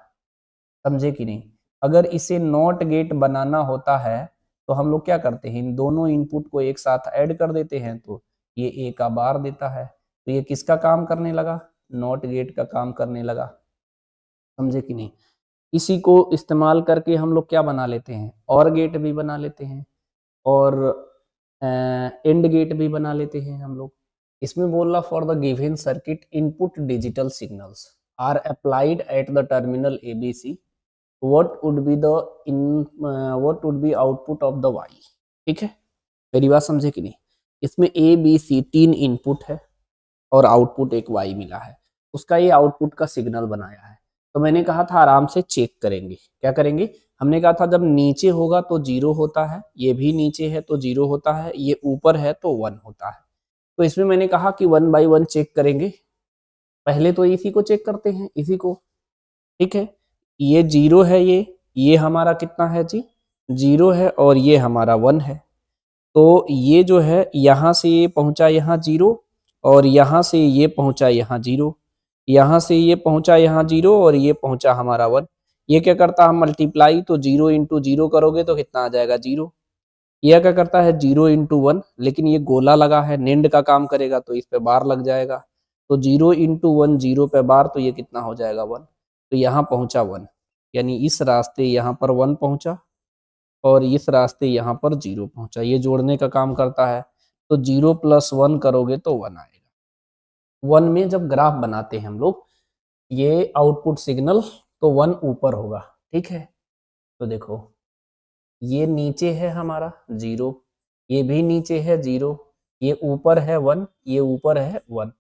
समझे कि नहीं। अगर इसे नॉट गेट बनाना होता है तो हम लोग क्या करते हैं, इन दोनों इनपुट को एक साथ ऐड कर देते हैं, तो ये ए का बार देता है, तो ये किसका काम करने लगा, नॉट गेट का काम करने लगा, समझे कि नहीं। इसी को इस्तेमाल करके हम लोग क्या बना लेते हैं, और गेट भी बना लेते हैं और एंड गेट भी बना लेते हैं हम लोग। इसमें बोल रहा for the given circuit input digital signals are applied at the terminal ABC, what would be output of the y, ठीक है। मेरी बात समझे कि नहीं। इसमें ABC 3 इनपुट है और आउटपुट एक y मिला है, उसका ये आउटपुट का सिग्नल बनाया है। तो मैंने कहा था आराम से चेक करेंगे, क्या करेंगे, हमने कहा था जब नीचे होगा तो 0 होता है, ये भी नीचे है तो 0 होता है, ये ऊपर है तो 1 होता है। तो इसमें मैंने कहा कि 1 बाई 1 चेक करेंगे। पहले तो इसी को चेक करते हैं, इसी को, ठीक है। ये 0 है, ये हमारा कितना है जी, 0 है, और ये हमारा 1 है। तो ये जो है यहाँ से ये पहुंचा यहाँ 0, और यहाँ से ये पहुंचा यहाँ 0, यहाँ से ये पहुंचा यहाँ 0, और ये पहुंचा हमारा 1। ये क्या करता है मल्टीप्लाई, तो 0 इंटू 0 करोगे तो कितना आ जाएगा 0। यह क्या करता है 0 इंटू 1, लेकिन ये गोला लगा है, निंड का काम करेगा तो इस पे बार लग जाएगा। तो 0 इंटू 1 0 पे बार, तो ये कितना हो जाएगा 1। तो यहाँ पहुंचा 1, यानी इस रास्ते यहाँ पर 1 पहुंचा और इस रास्ते यहाँ पर 0 पहुंचा। ये जोड़ने का काम करता है। तो 0 प्लस 1 करोगे तो 1 आएगा। 1 में जब ग्राफ बनाते हैं हम लोग, ये आउटपुट सिग्नल, तो 1 ऊपर होगा, ठीक है। तो देखो ये नीचे है हमारा 0, ये भी नीचे है 0, ये ऊपर है 1, ये ऊपर है 1।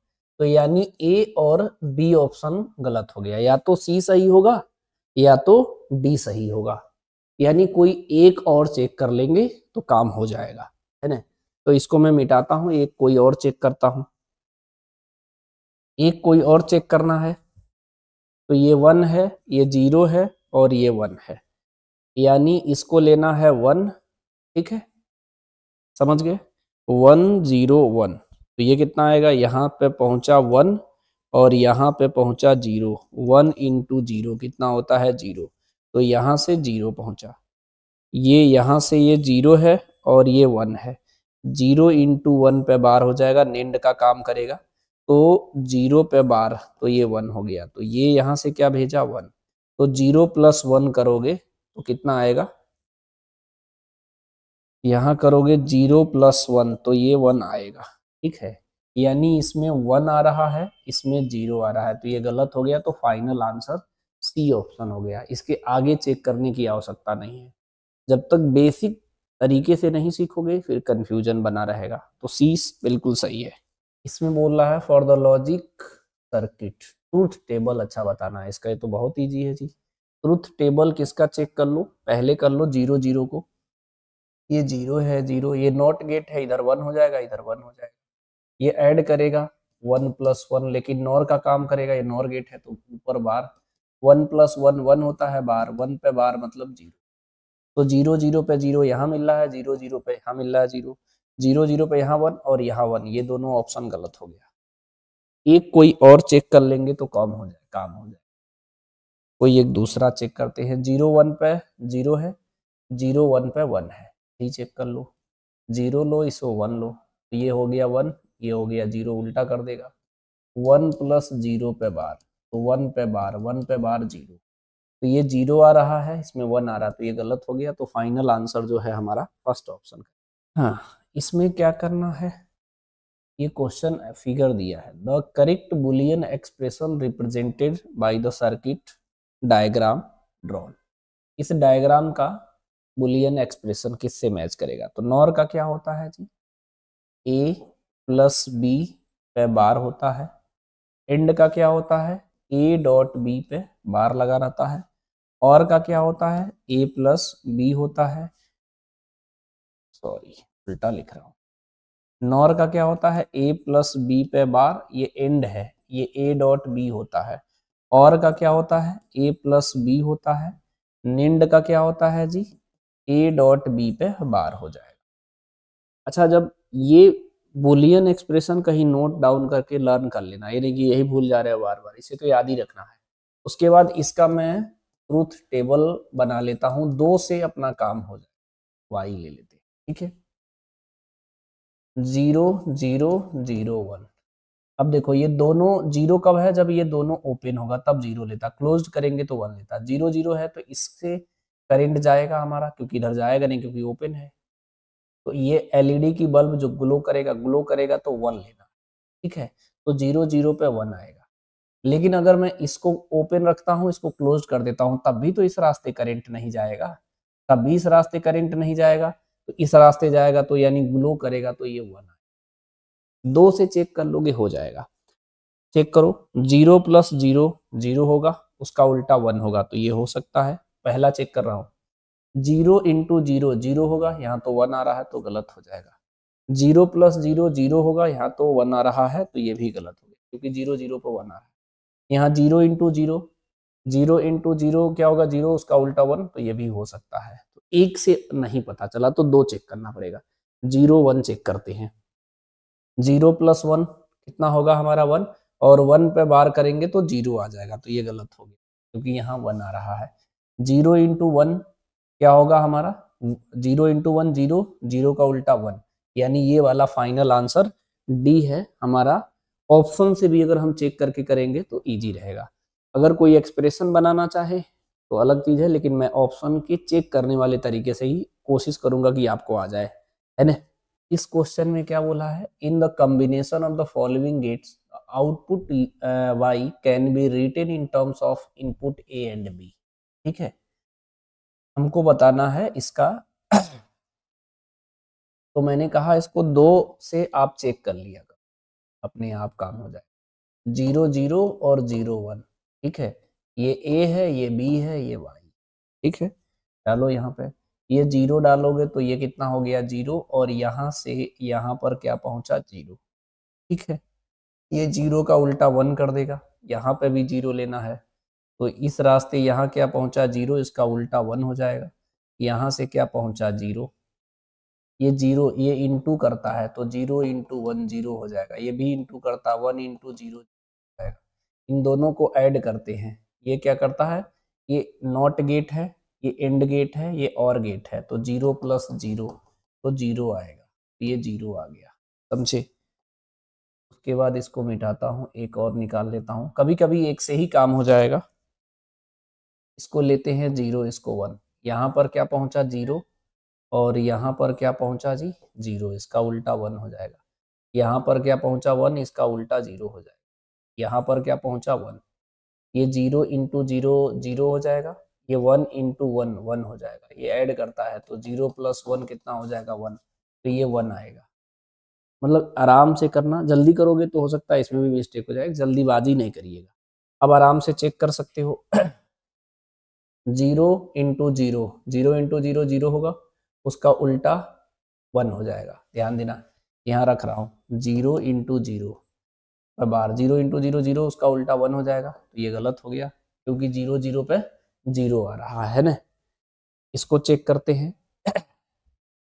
तो यानी ए और बी ऑप्शन गलत हो गया, या तो सी सही होगा या तो डी सही होगा। यानी कोई एक और चेक कर लेंगे तो काम हो जाएगा, है ना। तो इसको मैं मिटाता हूं, एक कोई और चेक करता हूं। एक कोई और चेक करना है, तो ये 1 है, ये 0 है और ये 1 है, यानी इसको लेना है 1, ठीक है, समझ गए। 1 0 1, तो ये कितना आएगा, यहाँ पे पहुंचा 1 और यहाँ पे पहुंचा 0। 1 इंटू 0 कितना होता है 0, तो यहाँ से 0 पहुंचा, ये यहाँ से ये 0 है और ये 1 है। 0 इंटू 1 पे बार हो जाएगा, निंड का काम करेगा, तो 0 पे बार, तो ये 1 हो गया। तो ये यहाँ से क्या भेजा 1, तो 0 प्लस 1 करोगे तो कितना आएगा, यहाँ करोगे 0 प्लस 1 तो ये 1 आएगा, ठीक है। यानी इसमें 1 आ रहा है, इसमें 0 आ रहा है, तो ये गलत हो गया। तो फाइनल आंसर सी ऑप्शन हो गया। इसके आगे चेक करने की आवश्यकता नहीं है। जब तक बेसिक तरीके से नहीं सीखोगे फिर कंफ्यूजन बना रहेगा। तो सी बिल्कुल सही है। इसमें बोल रहा है for the logic circuit truth table अच्छा बताना है इसका। ये तो बहुत ईजी है जी। ट्रूथ टेबल किसका चेक कर लो, पहले कर लो 0 0 को। ये 0 है 0, ये नॉट गेट है, इधर 1 हो जाएगा, इधर 1 हो जाएगा। ये ऐड करेगा 1 प्लस 1, लेकिन नॉर का काम करेगा, ये नॉर गेट है तो ऊपर बार 1 प्लस 1 1 होता है बार, 1 पे बार मतलब 0। तो 0 0 पे 0 यहाँ मिल रहा है, 0 0 पे यहाँ मिल रहा है 0, 0 0 पे यहाँ 1 और यहाँ 1, ये दोनों ऑप्शन गलत हो गया। एक कोई और चेक कर लेंगे तो काम हो जाए। कोई एक दूसरा चेक करते हैं। 0 1 पे 0 है, 0 1 पे 1 है, ये चेक कर लो। 0 लो, इसको 1 लो, तो ये हो गया 1, ये हो गया 0, उल्टा कर देगा। 1 प्लस 0 पे बार, तो 1 पे बार, 1 पे बार 0, तो ये 0 आ रहा है, इसमें 1 आ रहा है, तो ये गलत हो गया। तो फाइनल आंसर जो है हमारा फर्स्ट ऑप्शन का। हाँ, इसमें क्या करना है, ये क्वेश्चन फिगर दिया है। The correct Boolean expression represented by the circuit diagram drawn. इस डायग्राम का बुलियन एक्सप्रेशन किससे मैच करेगा। तो नॉर का क्या होता है जी, ए प्लस बी पे बार होता है। एंड का क्या होता है, ए डॉट बी पे बार लगा रहता है। और का क्या होता है, ए प्लस बी होता है, सॉरी उल्टा लिख रहा हूं। नॉर का क्या होता है, ए प्लस बी पे बार, ये एंड है, ये ए डॉट बी होता है। और का क्या होता है, ए प्लस बी होता है। निंड का क्या होता है जी, ए डॉट बी पे बार हो जाएगा। अच्छा, जब ये बुलियन एक्सप्रेशन कहीं नोट डाउन करके लर्न कर लेना, ये नहीं कि यही भूल जा रहे हो बार बार, इसे तो याद ही रखना है। उसके बाद इसका मैं ट्रूथ टेबल बना लेता हूं, 2 से अपना काम हो जाए। वाई ले लेते हैं, ठीक है। 0 0 0 1। अब देखो ये दोनों 0 कब है, जब ये दोनों ओपन होगा तब 0 लेता, क्लोज करेंगे तो 1 लेता। 0 0 है तो इससे करंट जाएगा हमारा, क्योंकि इधर जाएगा नहीं क्योंकि ओपन है। तो ये एलईडी की बल्ब जो ग्लो करेगा तो 1 लेना, ठीक है। तो 0 0 पे 1 आएगा। लेकिन अगर मैं इसको ओपन रखता हूं, इसको क्लोज कर देता हूं, तब भी तो इस रास्ते करंट नहीं जाएगा, तब भी इस रास्ते करंट नहीं जाएगा, तो इस रास्ते जाएगा, तो यानी ग्लो करेगा तो ये 1 आएगा। 2 से चेक कर लोगे हो जाएगा। चेक करो, 0 प्लस 0 0 होगा, उसका उल्टा 1 होगा, तो ये हो सकता है। पहला चेक कर रहा हूं, 0 इंटू 0 0 होगा, यहाँ तो 1 आ रहा है तो गलत हो जाएगा। 0 प्लस 0 0 होगा, यहाँ तो 1 आ रहा है तो ये भी गलत हो गया, क्योंकि 0 0 पर 1 आ रहा है। यहाँ 0 इंटू 0 0 इंटू 0 क्या होगा, 0 उसका उल्टा 1, तो ये भी हो सकता है। तो एक से नहीं पता चला तो 2 चेक करना पड़ेगा। 0 1 चेक करते हैं। 0 प्लस 1 कितना होगा हमारा 1, और 1 पे बार करेंगे तो 0 आ जाएगा, तो ये गलत हो गया क्योंकि यहाँ 1 आ रहा है। जीरो इंटू वन क्या होगा हमारा, zero into one zero, zero का उल्टा वन, यानी ये वाला फाइनल आंसर डी है हमारा। ऑप्शन से भी अगर हम चेक करके करेंगे तो इजी रहेगा। अगर कोई एक्सप्रेशन बनाना चाहे तो अलग चीज है, लेकिन मैं ऑप्शन के चेक करने वाले तरीके से ही कोशिश करूंगा कि आपको आ जाए, है ना। इस क्वेश्चन में क्या बोला है, in the combination of the following gates output y can be written in terms of input a and b। ठीक है, हमको बताना है इसका तो मैंने कहा इसको दो से आप चेक कर लिया करो, अपने आप काम हो जाए। जीरो जीरो और जीरो वन, ठीक है, ये a है, ये b है, ये y, ठीक है। डालो यहाँ पे, ये जीरो डालोगे तो ये कितना हो गया जीरो, और यहाँ से यहाँ पर क्या पहुंचा जीरो, ठीक है। ये जीरो का उल्टा वन कर देगा, यहाँ पे भी जीरो लेना है तो इस रास्ते यहाँ क्या पहुंचा जीरो, इसका उल्टा वन हो जाएगा। यहाँ से क्या पहुंचा जीरो, ये जीरो ये इंटू करता है तो जीरो इंटू वन जीरो हो जाएगा, ये भी इंटू करता, वन इंटू जीरो जाएगा। इन दोनों को ऐड करते हैं, ये क्या करता है, ये नॉट गेट है, ये एंड गेट है, ये और गेट है, तो जीरो प्लस जीरो तो जीरो आएगा, ये जीरो आ गया, समझे। उसके बाद इसको मिटाता हूँ, एक और निकाल लेता हूँ, कभी कभी एक से ही काम हो जाएगा। इसको लेते हैं जीरो, इसको वन, यहाँ पर क्या पहुंचा जीरो, और यहाँ पर क्या पहुंचा जी जीरो, इसका उल्टा वन हो जाएगा। यहाँ पर क्या पहुंचा वन, इसका उल्टा जीरो हो जाएगा। यहाँ पर क्या पहुंचा वन, ये जीरो इंटू जीरो जीरो हो जाएगा, ये वन इंटू वन वन हो जाएगा, ये ऐड करता है तो जीरो प्लस वन कितना हो जाएगा वन, तो ये वन आएगा। मतलब आराम से करना, जल्दी करोगे तो हो सकता है इसमें भी मिस्टेक हो जाए, जल्दीबाजी नहीं करिएगा। अब आराम से चेक कर सकते हो zero into zero, zero into zero zero होगा, उसका उल्टा वन हो जाएगा, ध्यान देना, यहाँ रख रहा हूँ जीरो इंटू जीरो, बार जीरो इंटू जीरो जीरो, उसका उल्टा वन हो जाएगा, तो ये गलत हो गया क्योंकि जीरो जीरो पे जीरो आ रहा है ना। इसको चेक करते हैं,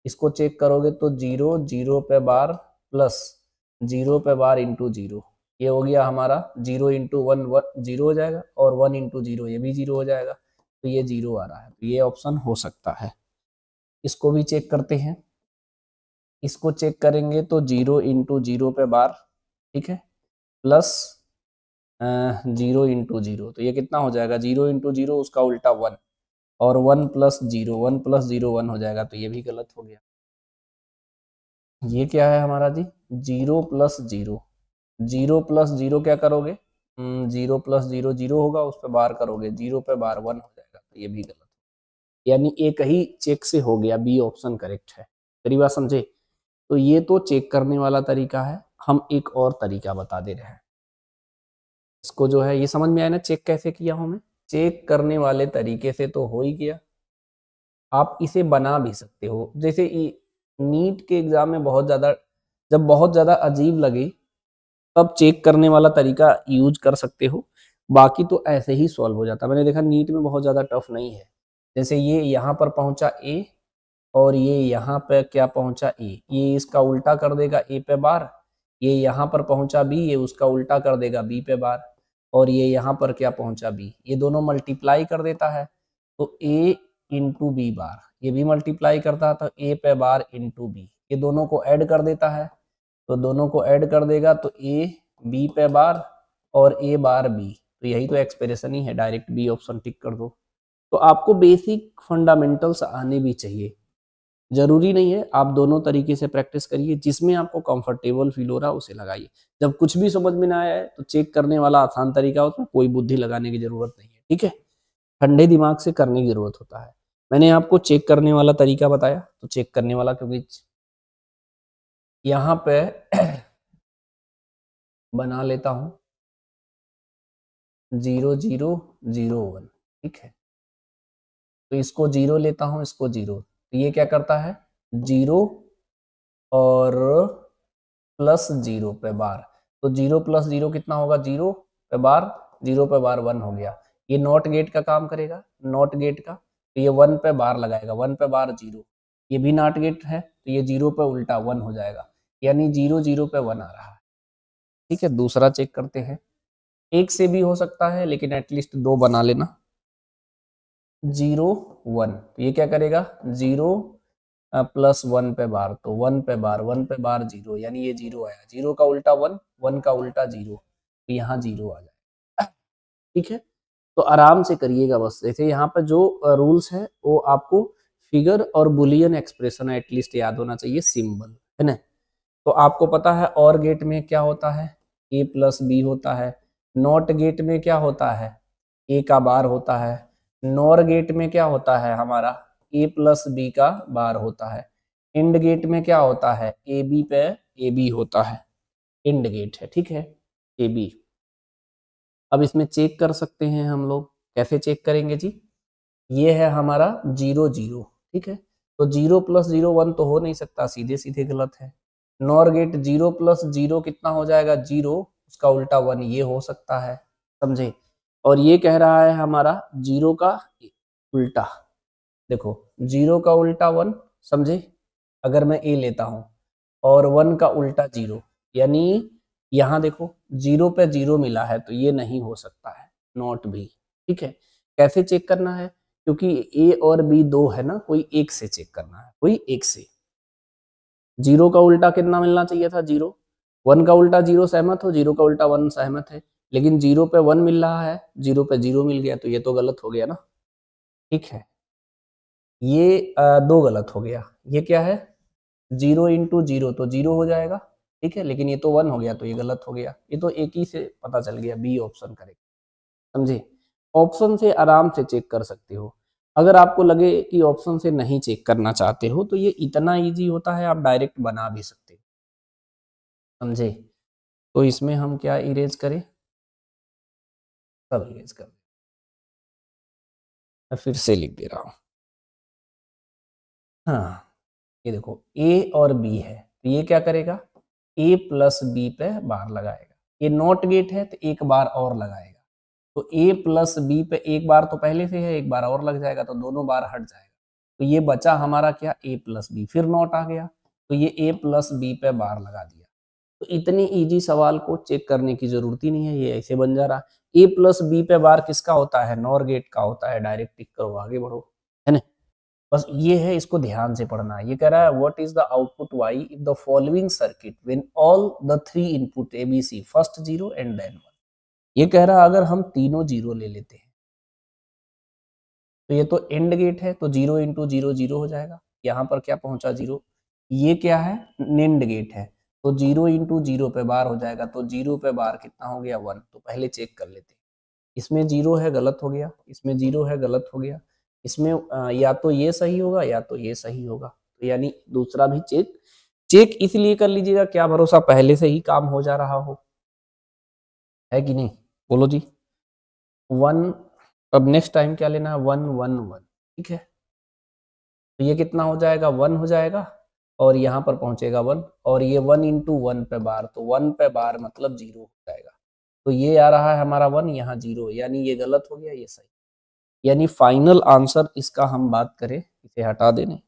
इसको चेक करोगे तो जीरो जीरो पे बार प्लस जीरो पे बार इंटू जीरो, ये हो गया हमारा zero into one one zero हो जाएगा, और वन इंटू जीरो ये भी जीरो हो जाएगा, तो ये जीरो आ रहा है, तो ये ऑप्शन हो सकता है। इसको भी चेक करते हैं, इसको चेक करेंगे तो जीरो इंटू जीरो पे बार, ठीक है, प्लस जीरो इंटू जीरो, तो ये कितना हो जाएगा जीरो इंटू जीरो, उसका उल्टा वन, और one plus zero, one plus zero one हो जाएगा, तो ये भी गलत हो गया। ये क्या है हमारा जी, zero plus zero, zero plus zero क्या करोगे, जीरो प्लस जीरो जीरो होगा, उस पर बार करोगे, जीरो पे बार वन हो जाएगा, तो ये भी गलत, यानी एक ही चेक से हो गया, बी ऑप्शन करेक्ट है। मेरी बात समझे, तो ये तो चेक करने वाला तरीका है, हम एक और तरीका बता दे रहे हैं। इसको जो है ये समझ में आया ना, चेक कैसे किया हूं मैं, चेक करने वाले तरीके से तो हो ही गया, आप इसे बना भी सकते हो। जैसे नीट के एग्जाम में बहुत ज्यादा, जब बहुत ज्यादा अजीब लगे तब चेक करने वाला तरीका यूज कर सकते हो, बाकी तो ऐसे ही सॉल्व हो जाता है। मैंने देखा नीट में बहुत ज्यादा टफ नहीं है। जैसे ये यहाँ पर पहुंचा ए, और ये यहाँ पे क्या पहुंचा ए, ये इसका उल्टा कर देगा ए पे बार, ये यहाँ पर पहुंचा बी, ये उसका उल्टा कर देगा बी पे बार, और ये यहाँ पर क्या पहुंचा बी, ये दोनों मल्टीप्लाई कर देता है तो ए इंटू बी बार, ये भी मल्टीप्लाई करता है तो ए पे बार इंटू बी, ये दोनों को ऐड कर देता है तो दोनों को ऐड कर देगा तो ए बी पे बार और ए बार बी, तो यही तो एक्सप्रेशन ही है, डायरेक्ट बी ऑप्शन टिक कर दो। तो आपको बेसिक फंडामेंटल्स आने भी चाहिए, जरूरी नहीं है, आप दोनों तरीके से प्रैक्टिस करिए, जिसमें आपको कंफर्टेबल फील हो रहा है उसे लगाइए। जब कुछ भी समझ में ना आया है तो चेक करने वाला आसान तरीका होता है, कोई बुद्धि लगाने की जरूरत नहीं है, ठीक है, ठंडे दिमाग से करने की जरूरत होता है। मैंने आपको चेक करने वाला तरीका बताया, तो चेक करने वाला, क्योंकि यहाँ पे बना लेता हूं जीरो जीरो जीरो वन, ठीक है, तो इसको जीरो लेता हूं, इसको जीरो, तो ये क्या करता है जीरो और प्लस जीरो पे बार, तो जीरो प्लस जीरो कितना होगा जीरो पे बार, जीरो पे बार वन हो गया, ये नॉट गेट का काम करेगा, नॉट गेट का, तो ये वन पे बार लगाएगा, वन पे बार जीरो, ये भी नॉट गेट है तो ये जीरो पे उल्टा वन हो जाएगा, यानी जीरो जीरो पे वन आ रहा है। ठीक है, दूसरा चेक करते हैं, एक से भी हो सकता है लेकिन एटलीस्ट दो बना लेना। 0 1, तो ये क्या करेगा 0 प्लस 1 पे बार, तो 1 पे बार 0, यानी ये 0 आया, 0 का उल्टा 1, 1 का उल्टा 0, तो यहाँ 0 आ जाएगा। ठीक है, तो आराम से करिएगा बस। जैसे यहाँ पे जो रूल्स है वो आपको फिगर और बुलियन एक्सप्रेशन एटलीस्ट याद होना चाहिए, सिंबल है ना। तो आपको पता है और गेट में क्या होता है, ए प्लस बी होता है। नॉट गेट में क्या होता है, ए का बार होता है। नॉर गेट में क्या होता है हमारा, ए प्लस बी का बार होता है। इंड गेट में क्या होता है, ए बी पे ए बी होता है, इंड गेट है, ठीक है, ए बी। अब इसमें चेक कर सकते हैं हम लोग, कैसे चेक करेंगे जी, ये है हमारा 0 0, ठीक है, तो 0 प्लस 0 1 तो हो नहीं सकता, सीधे सीधे गलत है। नॉर गेट 0 प्लस 0 कितना हो जाएगा 0, उसका उल्टा 1, ये हो सकता है, समझे। और ये कह रहा है हमारा 0 का उल्टा, देखो 0 का उल्टा 1, समझे, अगर मैं ए लेता हूं, और 1 का उल्टा 0, यानी यहाँ देखो 0 पे 0 मिला है, तो ये नहीं हो सकता है, नॉट भी। ठीक है, कैसे चेक करना है, क्योंकि ए और बी दो है ना, कोई एक से चेक करना है, कोई एक से। 0 का उल्टा कितना मिलना चाहिए था 0, 1 का उल्टा 0 सहमत हो, 0 का उल्टा 1 सहमत है, लेकिन 0 पे 1 मिल रहा है, 0 पे 0 मिल गया, तो ये तो गलत हो गया ना। ठीक है, ये दो गलत हो गया, ये क्या है 0 इंटू 0, तो 0 हो जाएगा, ठीक है, लेकिन ये तो 1 हो गया, तो ये गलत हो गया, ये तो एक ही से पता चल गया, बी ऑप्शन करेक्ट, समझे। ऑप्शन से आराम से चेक कर सकते हो। अगर आपको लगे कि ऑप्शन से नहीं चेक करना चाहते हो, तो ये इतना इजी होता है, आप डायरेक्ट बना भी सकते हो, समझे। तो इसमें हम क्या इरेज करें, सब इरेज कर, मैं फिर से लिख दे रहा हूँ। हाँ, ये देखो ए और बी है, तो ये क्या करेगा, ए प्लस बी पे बार लगाएगा। ये नॉट गेट है, तो एक बार और लगाएगा, तो ए प्लस बी पे एक बार तो पहले से है, एक बार और लग जाएगा, तो दोनों बार हट जाएगा, तो ये बचा हमारा क्या, ए प्लस बी, फिर नॉट आ गया, तो ये ए प्लस बी पे बार लगा दिया। तो इतनी इजी सवाल को चेक करने की जरूरत ही नहीं है, ये ऐसे बन जा रहा है। ए प्लस बी पे बार किसका होता है, नॉर गेट का होता है, डायरेक्ट टिक करो आगे बढ़ो, है ना। बस ये है, इसको ध्यान से पढ़ना है। ये कह रहा है what is the output Y if the following circuit when all the three input A B C first zero and then 1। ये कह रहा है अगर हम तीनों जीरो ले लेते हैं, तो ये तो एंड गेट है, तो 0 इंटू 0 0 हो जाएगा, यहाँ पर क्या पहुंचा 0, ये क्या है नेंड गेट है, तो 0 इंटू 0 पे बार हो जाएगा, तो 0 पे बार कितना हो गया 1, तो पहले चेक कर लेते हैं। इसमें 0 है गलत हो गया, इसमें 0 है गलत हो गया, इसमें या तो ये सही होगा या तो ये सही होगा, तो यानी दूसरा भी चेक, चेक इसलिए कर लीजिएगा, क्या भरोसा पहले से ही काम हो जा रहा हो, है कि नहीं, बोलो जी। 1, अब नेक्स्ट टाइम क्या लेना है 1 1 1, ठीक है, तो ये कितना हो जाएगा 1 हो जाएगा, और यहाँ पर पहुंचेगा 1, और ये 1 इंटू 1 पे बार, तो 1 पे बार मतलब 0 हो जाएगा, तो ये आ रहा है हमारा 1, यहाँ 0, यानी ये गलत हो गया, ये सही, यानी फाइनल आंसर इसका हम बात करें, इसे हटा देने,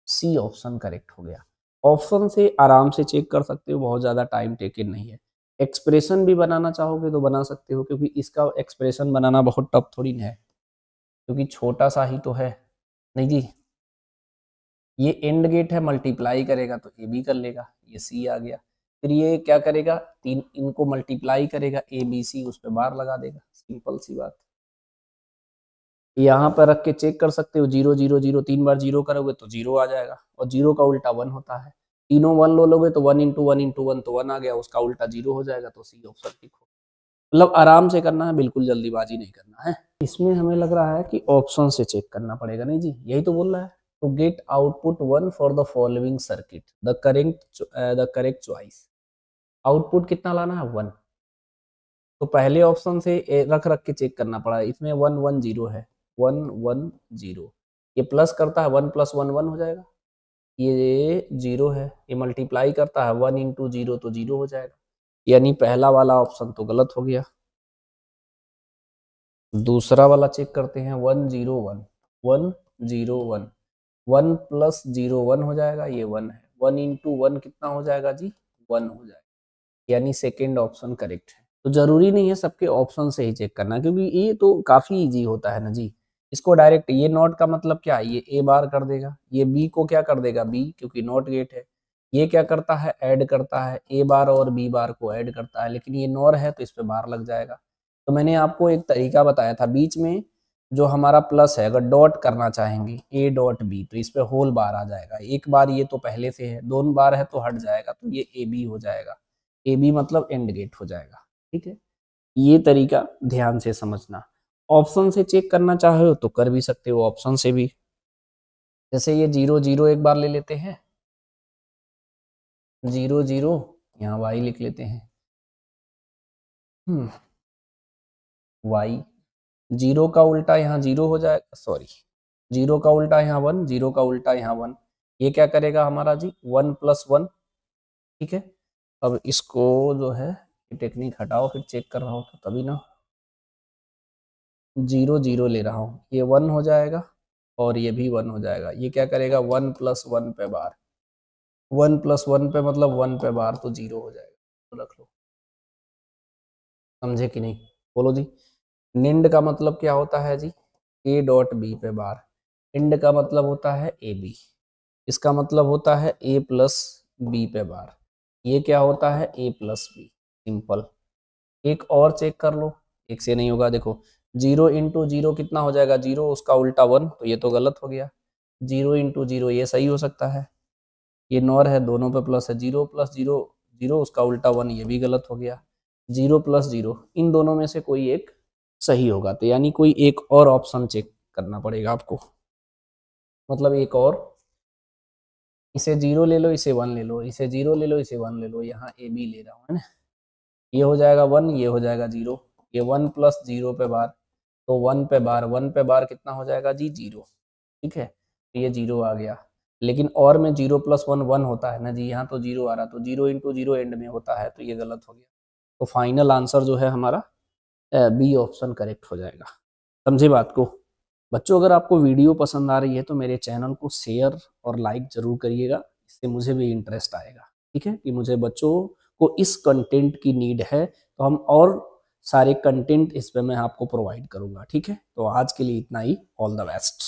सी ऑप्शन करेक्ट हो गया। ऑप्शन से आराम से चेक कर सकते हो, बहुत ज्यादा टाइम टेकन नहीं है। एक्सप्रेशन भी बनाना चाहोगे तो बना सकते हो, क्योंकि इसका एक्सप्रेशन बनाना बहुत टफ थोड़ी ना है, क्योंकि छोटा सा ही तो है, नहीं जी। ये एंड गेट है, मल्टीप्लाई करेगा तो ए बी कर लेगा, ये सी आ गया, फिर ये क्या करेगा, तीन इनको मल्टीप्लाई करेगा, ए बी सी, उस पर बार लगा देगा, सिंपल सी बात। यहाँ पर रख के चेक कर सकते हो, 0 0 0, 3 बार 0 करोगे तो 0 आ जाएगा, और 0 का उल्टा 1 होता है, तीनों 1 लो लोगे तो 1 इंटू 1 इंटू 1, तो 1 आ गया, उसका उल्टा 0 हो जाएगा, तो सी ऑप्शन ठीक हो। मतलब आराम से करना है, बिल्कुल जल्दीबाजी नहीं करना है। इसमें हमें लग रहा है कि ऑप्शन से चेक करना पड़ेगा, नहीं जी, यही तो बोल रहा है, to gate output 1 for the following circuit the correct choice, output कितना लाना है 1, तो पहले ऑप्शन से रख रख के चेक करना पड़ा, इसमें 1 1 0 है, 1 1 0, ये प्लस करता है 1 प्लस 1 1 हो जाएगा, ये 0 है, ये मल्टीप्लाई करता है 1 इंटू 0, तो 0 हो जाएगा, यानी पहला वाला ऑप्शन तो गलत हो गया। दूसरा वाला चेक करते हैं, 1 0 1 1 0 1, 1 प्लस 0 1 हो जाएगा, ये 1 है, 1 इंटू 1 कितना हो जाएगा जी 1 हो जाएगा, यानी सेकेंड ऑप्शन करेक्ट है। तो जरूरी नहीं है सबके ऑप्शन से ही चेक करना, क्योंकि ये तो काफी इजी होता है ना जी, इसको डायरेक्ट, ये नॉट का मतलब क्या है, ये ए बार कर देगा, ये बी को क्या कर देगा, बी, क्योंकि नॉट गेट है। ये क्या करता है, ऐड करता है, ए बार और बी बार को ऐड करता है, लेकिन ये नॉर है तो इस पे बार लग जाएगा। तो मैंने आपको एक तरीका बताया था, बीच में जो हमारा प्लस है, अगर डॉट करना चाहेंगे ए डॉट बी तो इस पे होल बार आ जाएगा। एक बार ये तो पहले से है, दोनों बार है तो हट जाएगा, तो ये ए बी हो जाएगा। ए बी मतलब एंड गेट हो जाएगा। ठीक है, ये तरीका ध्यान से समझना। ऑप्शन से चेक करना चाहे हो तो कर भी सकते हो, ऑप्शन से भी। जैसे ये 0 0 एक बार ले लेते हैं, 0 0, यहाँ y लिख लेते हैं, y, 0 का उल्टा यहाँ 0 हो जाएगा, सॉरी 0 का उल्टा यहाँ 1, 0 का उल्टा यहाँ 1, ये क्या करेगा हमारा जी 1 + 1। ठीक है, अब इसको जो है टेक्निक हटाओ, फिर चेक कर रहा हो तो तभी ना, 0 0 ले रहा हूँ, ये 1 हो जाएगा और ये भी 1 हो जाएगा। ये क्या करेगा 1 + 1 पे बार, 1 + 1 पे मतलब 1 पे बार, तो 0 हो जाएगा। तो रख लो, समझे कि नहीं, बोलो जी। निंड का मतलब क्या होता है जी, ए डॉट बी पे बार। इंड का मतलब होता है ए बी, इसका मतलब होता है ए प्लस बी पे बार। ये क्या होता है, ए प्लस बी, सिंपल। एक और चेक कर लो, एक से नहीं होगा, देखो 0 × 0 कितना हो जाएगा, 0, उसका उल्टा 1, तो ये तो गलत हो गया। 0 × 0 ये सही हो सकता है, ये नॉर है, दोनों पे प्लस है, 0 + 0 0, उसका उल्टा 1, ये भी गलत हो गया। 0 + 0, इन दोनों में से कोई एक सही होगा, तो यानी कोई एक और ऑप्शन चेक करना पड़ेगा आपको, मतलब एक और, इसे 0 ले लो, इसे 1 ले लो, इसे 0 ले लो, इसे 1 ले लो, यहाँ ए बी ले रहा हूँ, है ना। ये हो जाएगा 1, ये हो जाएगा 0, ये 1 + 0 पे बार, तो 1 पे बार, 1 पे बार कितना हो जाएगा जी 0। ठीक है, तो ये 0 आ गया, लेकिन और में 0 + 1 1 होता है ना जी, यहाँ तो 0 आ रहा, तो 0 × 0 एंड में होता है, तो ये गलत हो गया। तो फाइनल आंसर जो है हमारा बी ऑप्शन करेक्ट हो जाएगा। समझे बात को बच्चों? अगर आपको वीडियो पसंद आ रही है तो मेरे चैनल को शेयर और लाइक जरूर करिएगा, इससे मुझे भी इंटरेस्ट आएगा। ठीक है, कि मुझे बच्चों को इस कंटेंट की नीड है, तो हम और सारे कंटेंट इस पे मैं आपको प्रोवाइड करूंगा। ठीक है, तो आज के लिए इतना ही, ऑल द बेस्ट।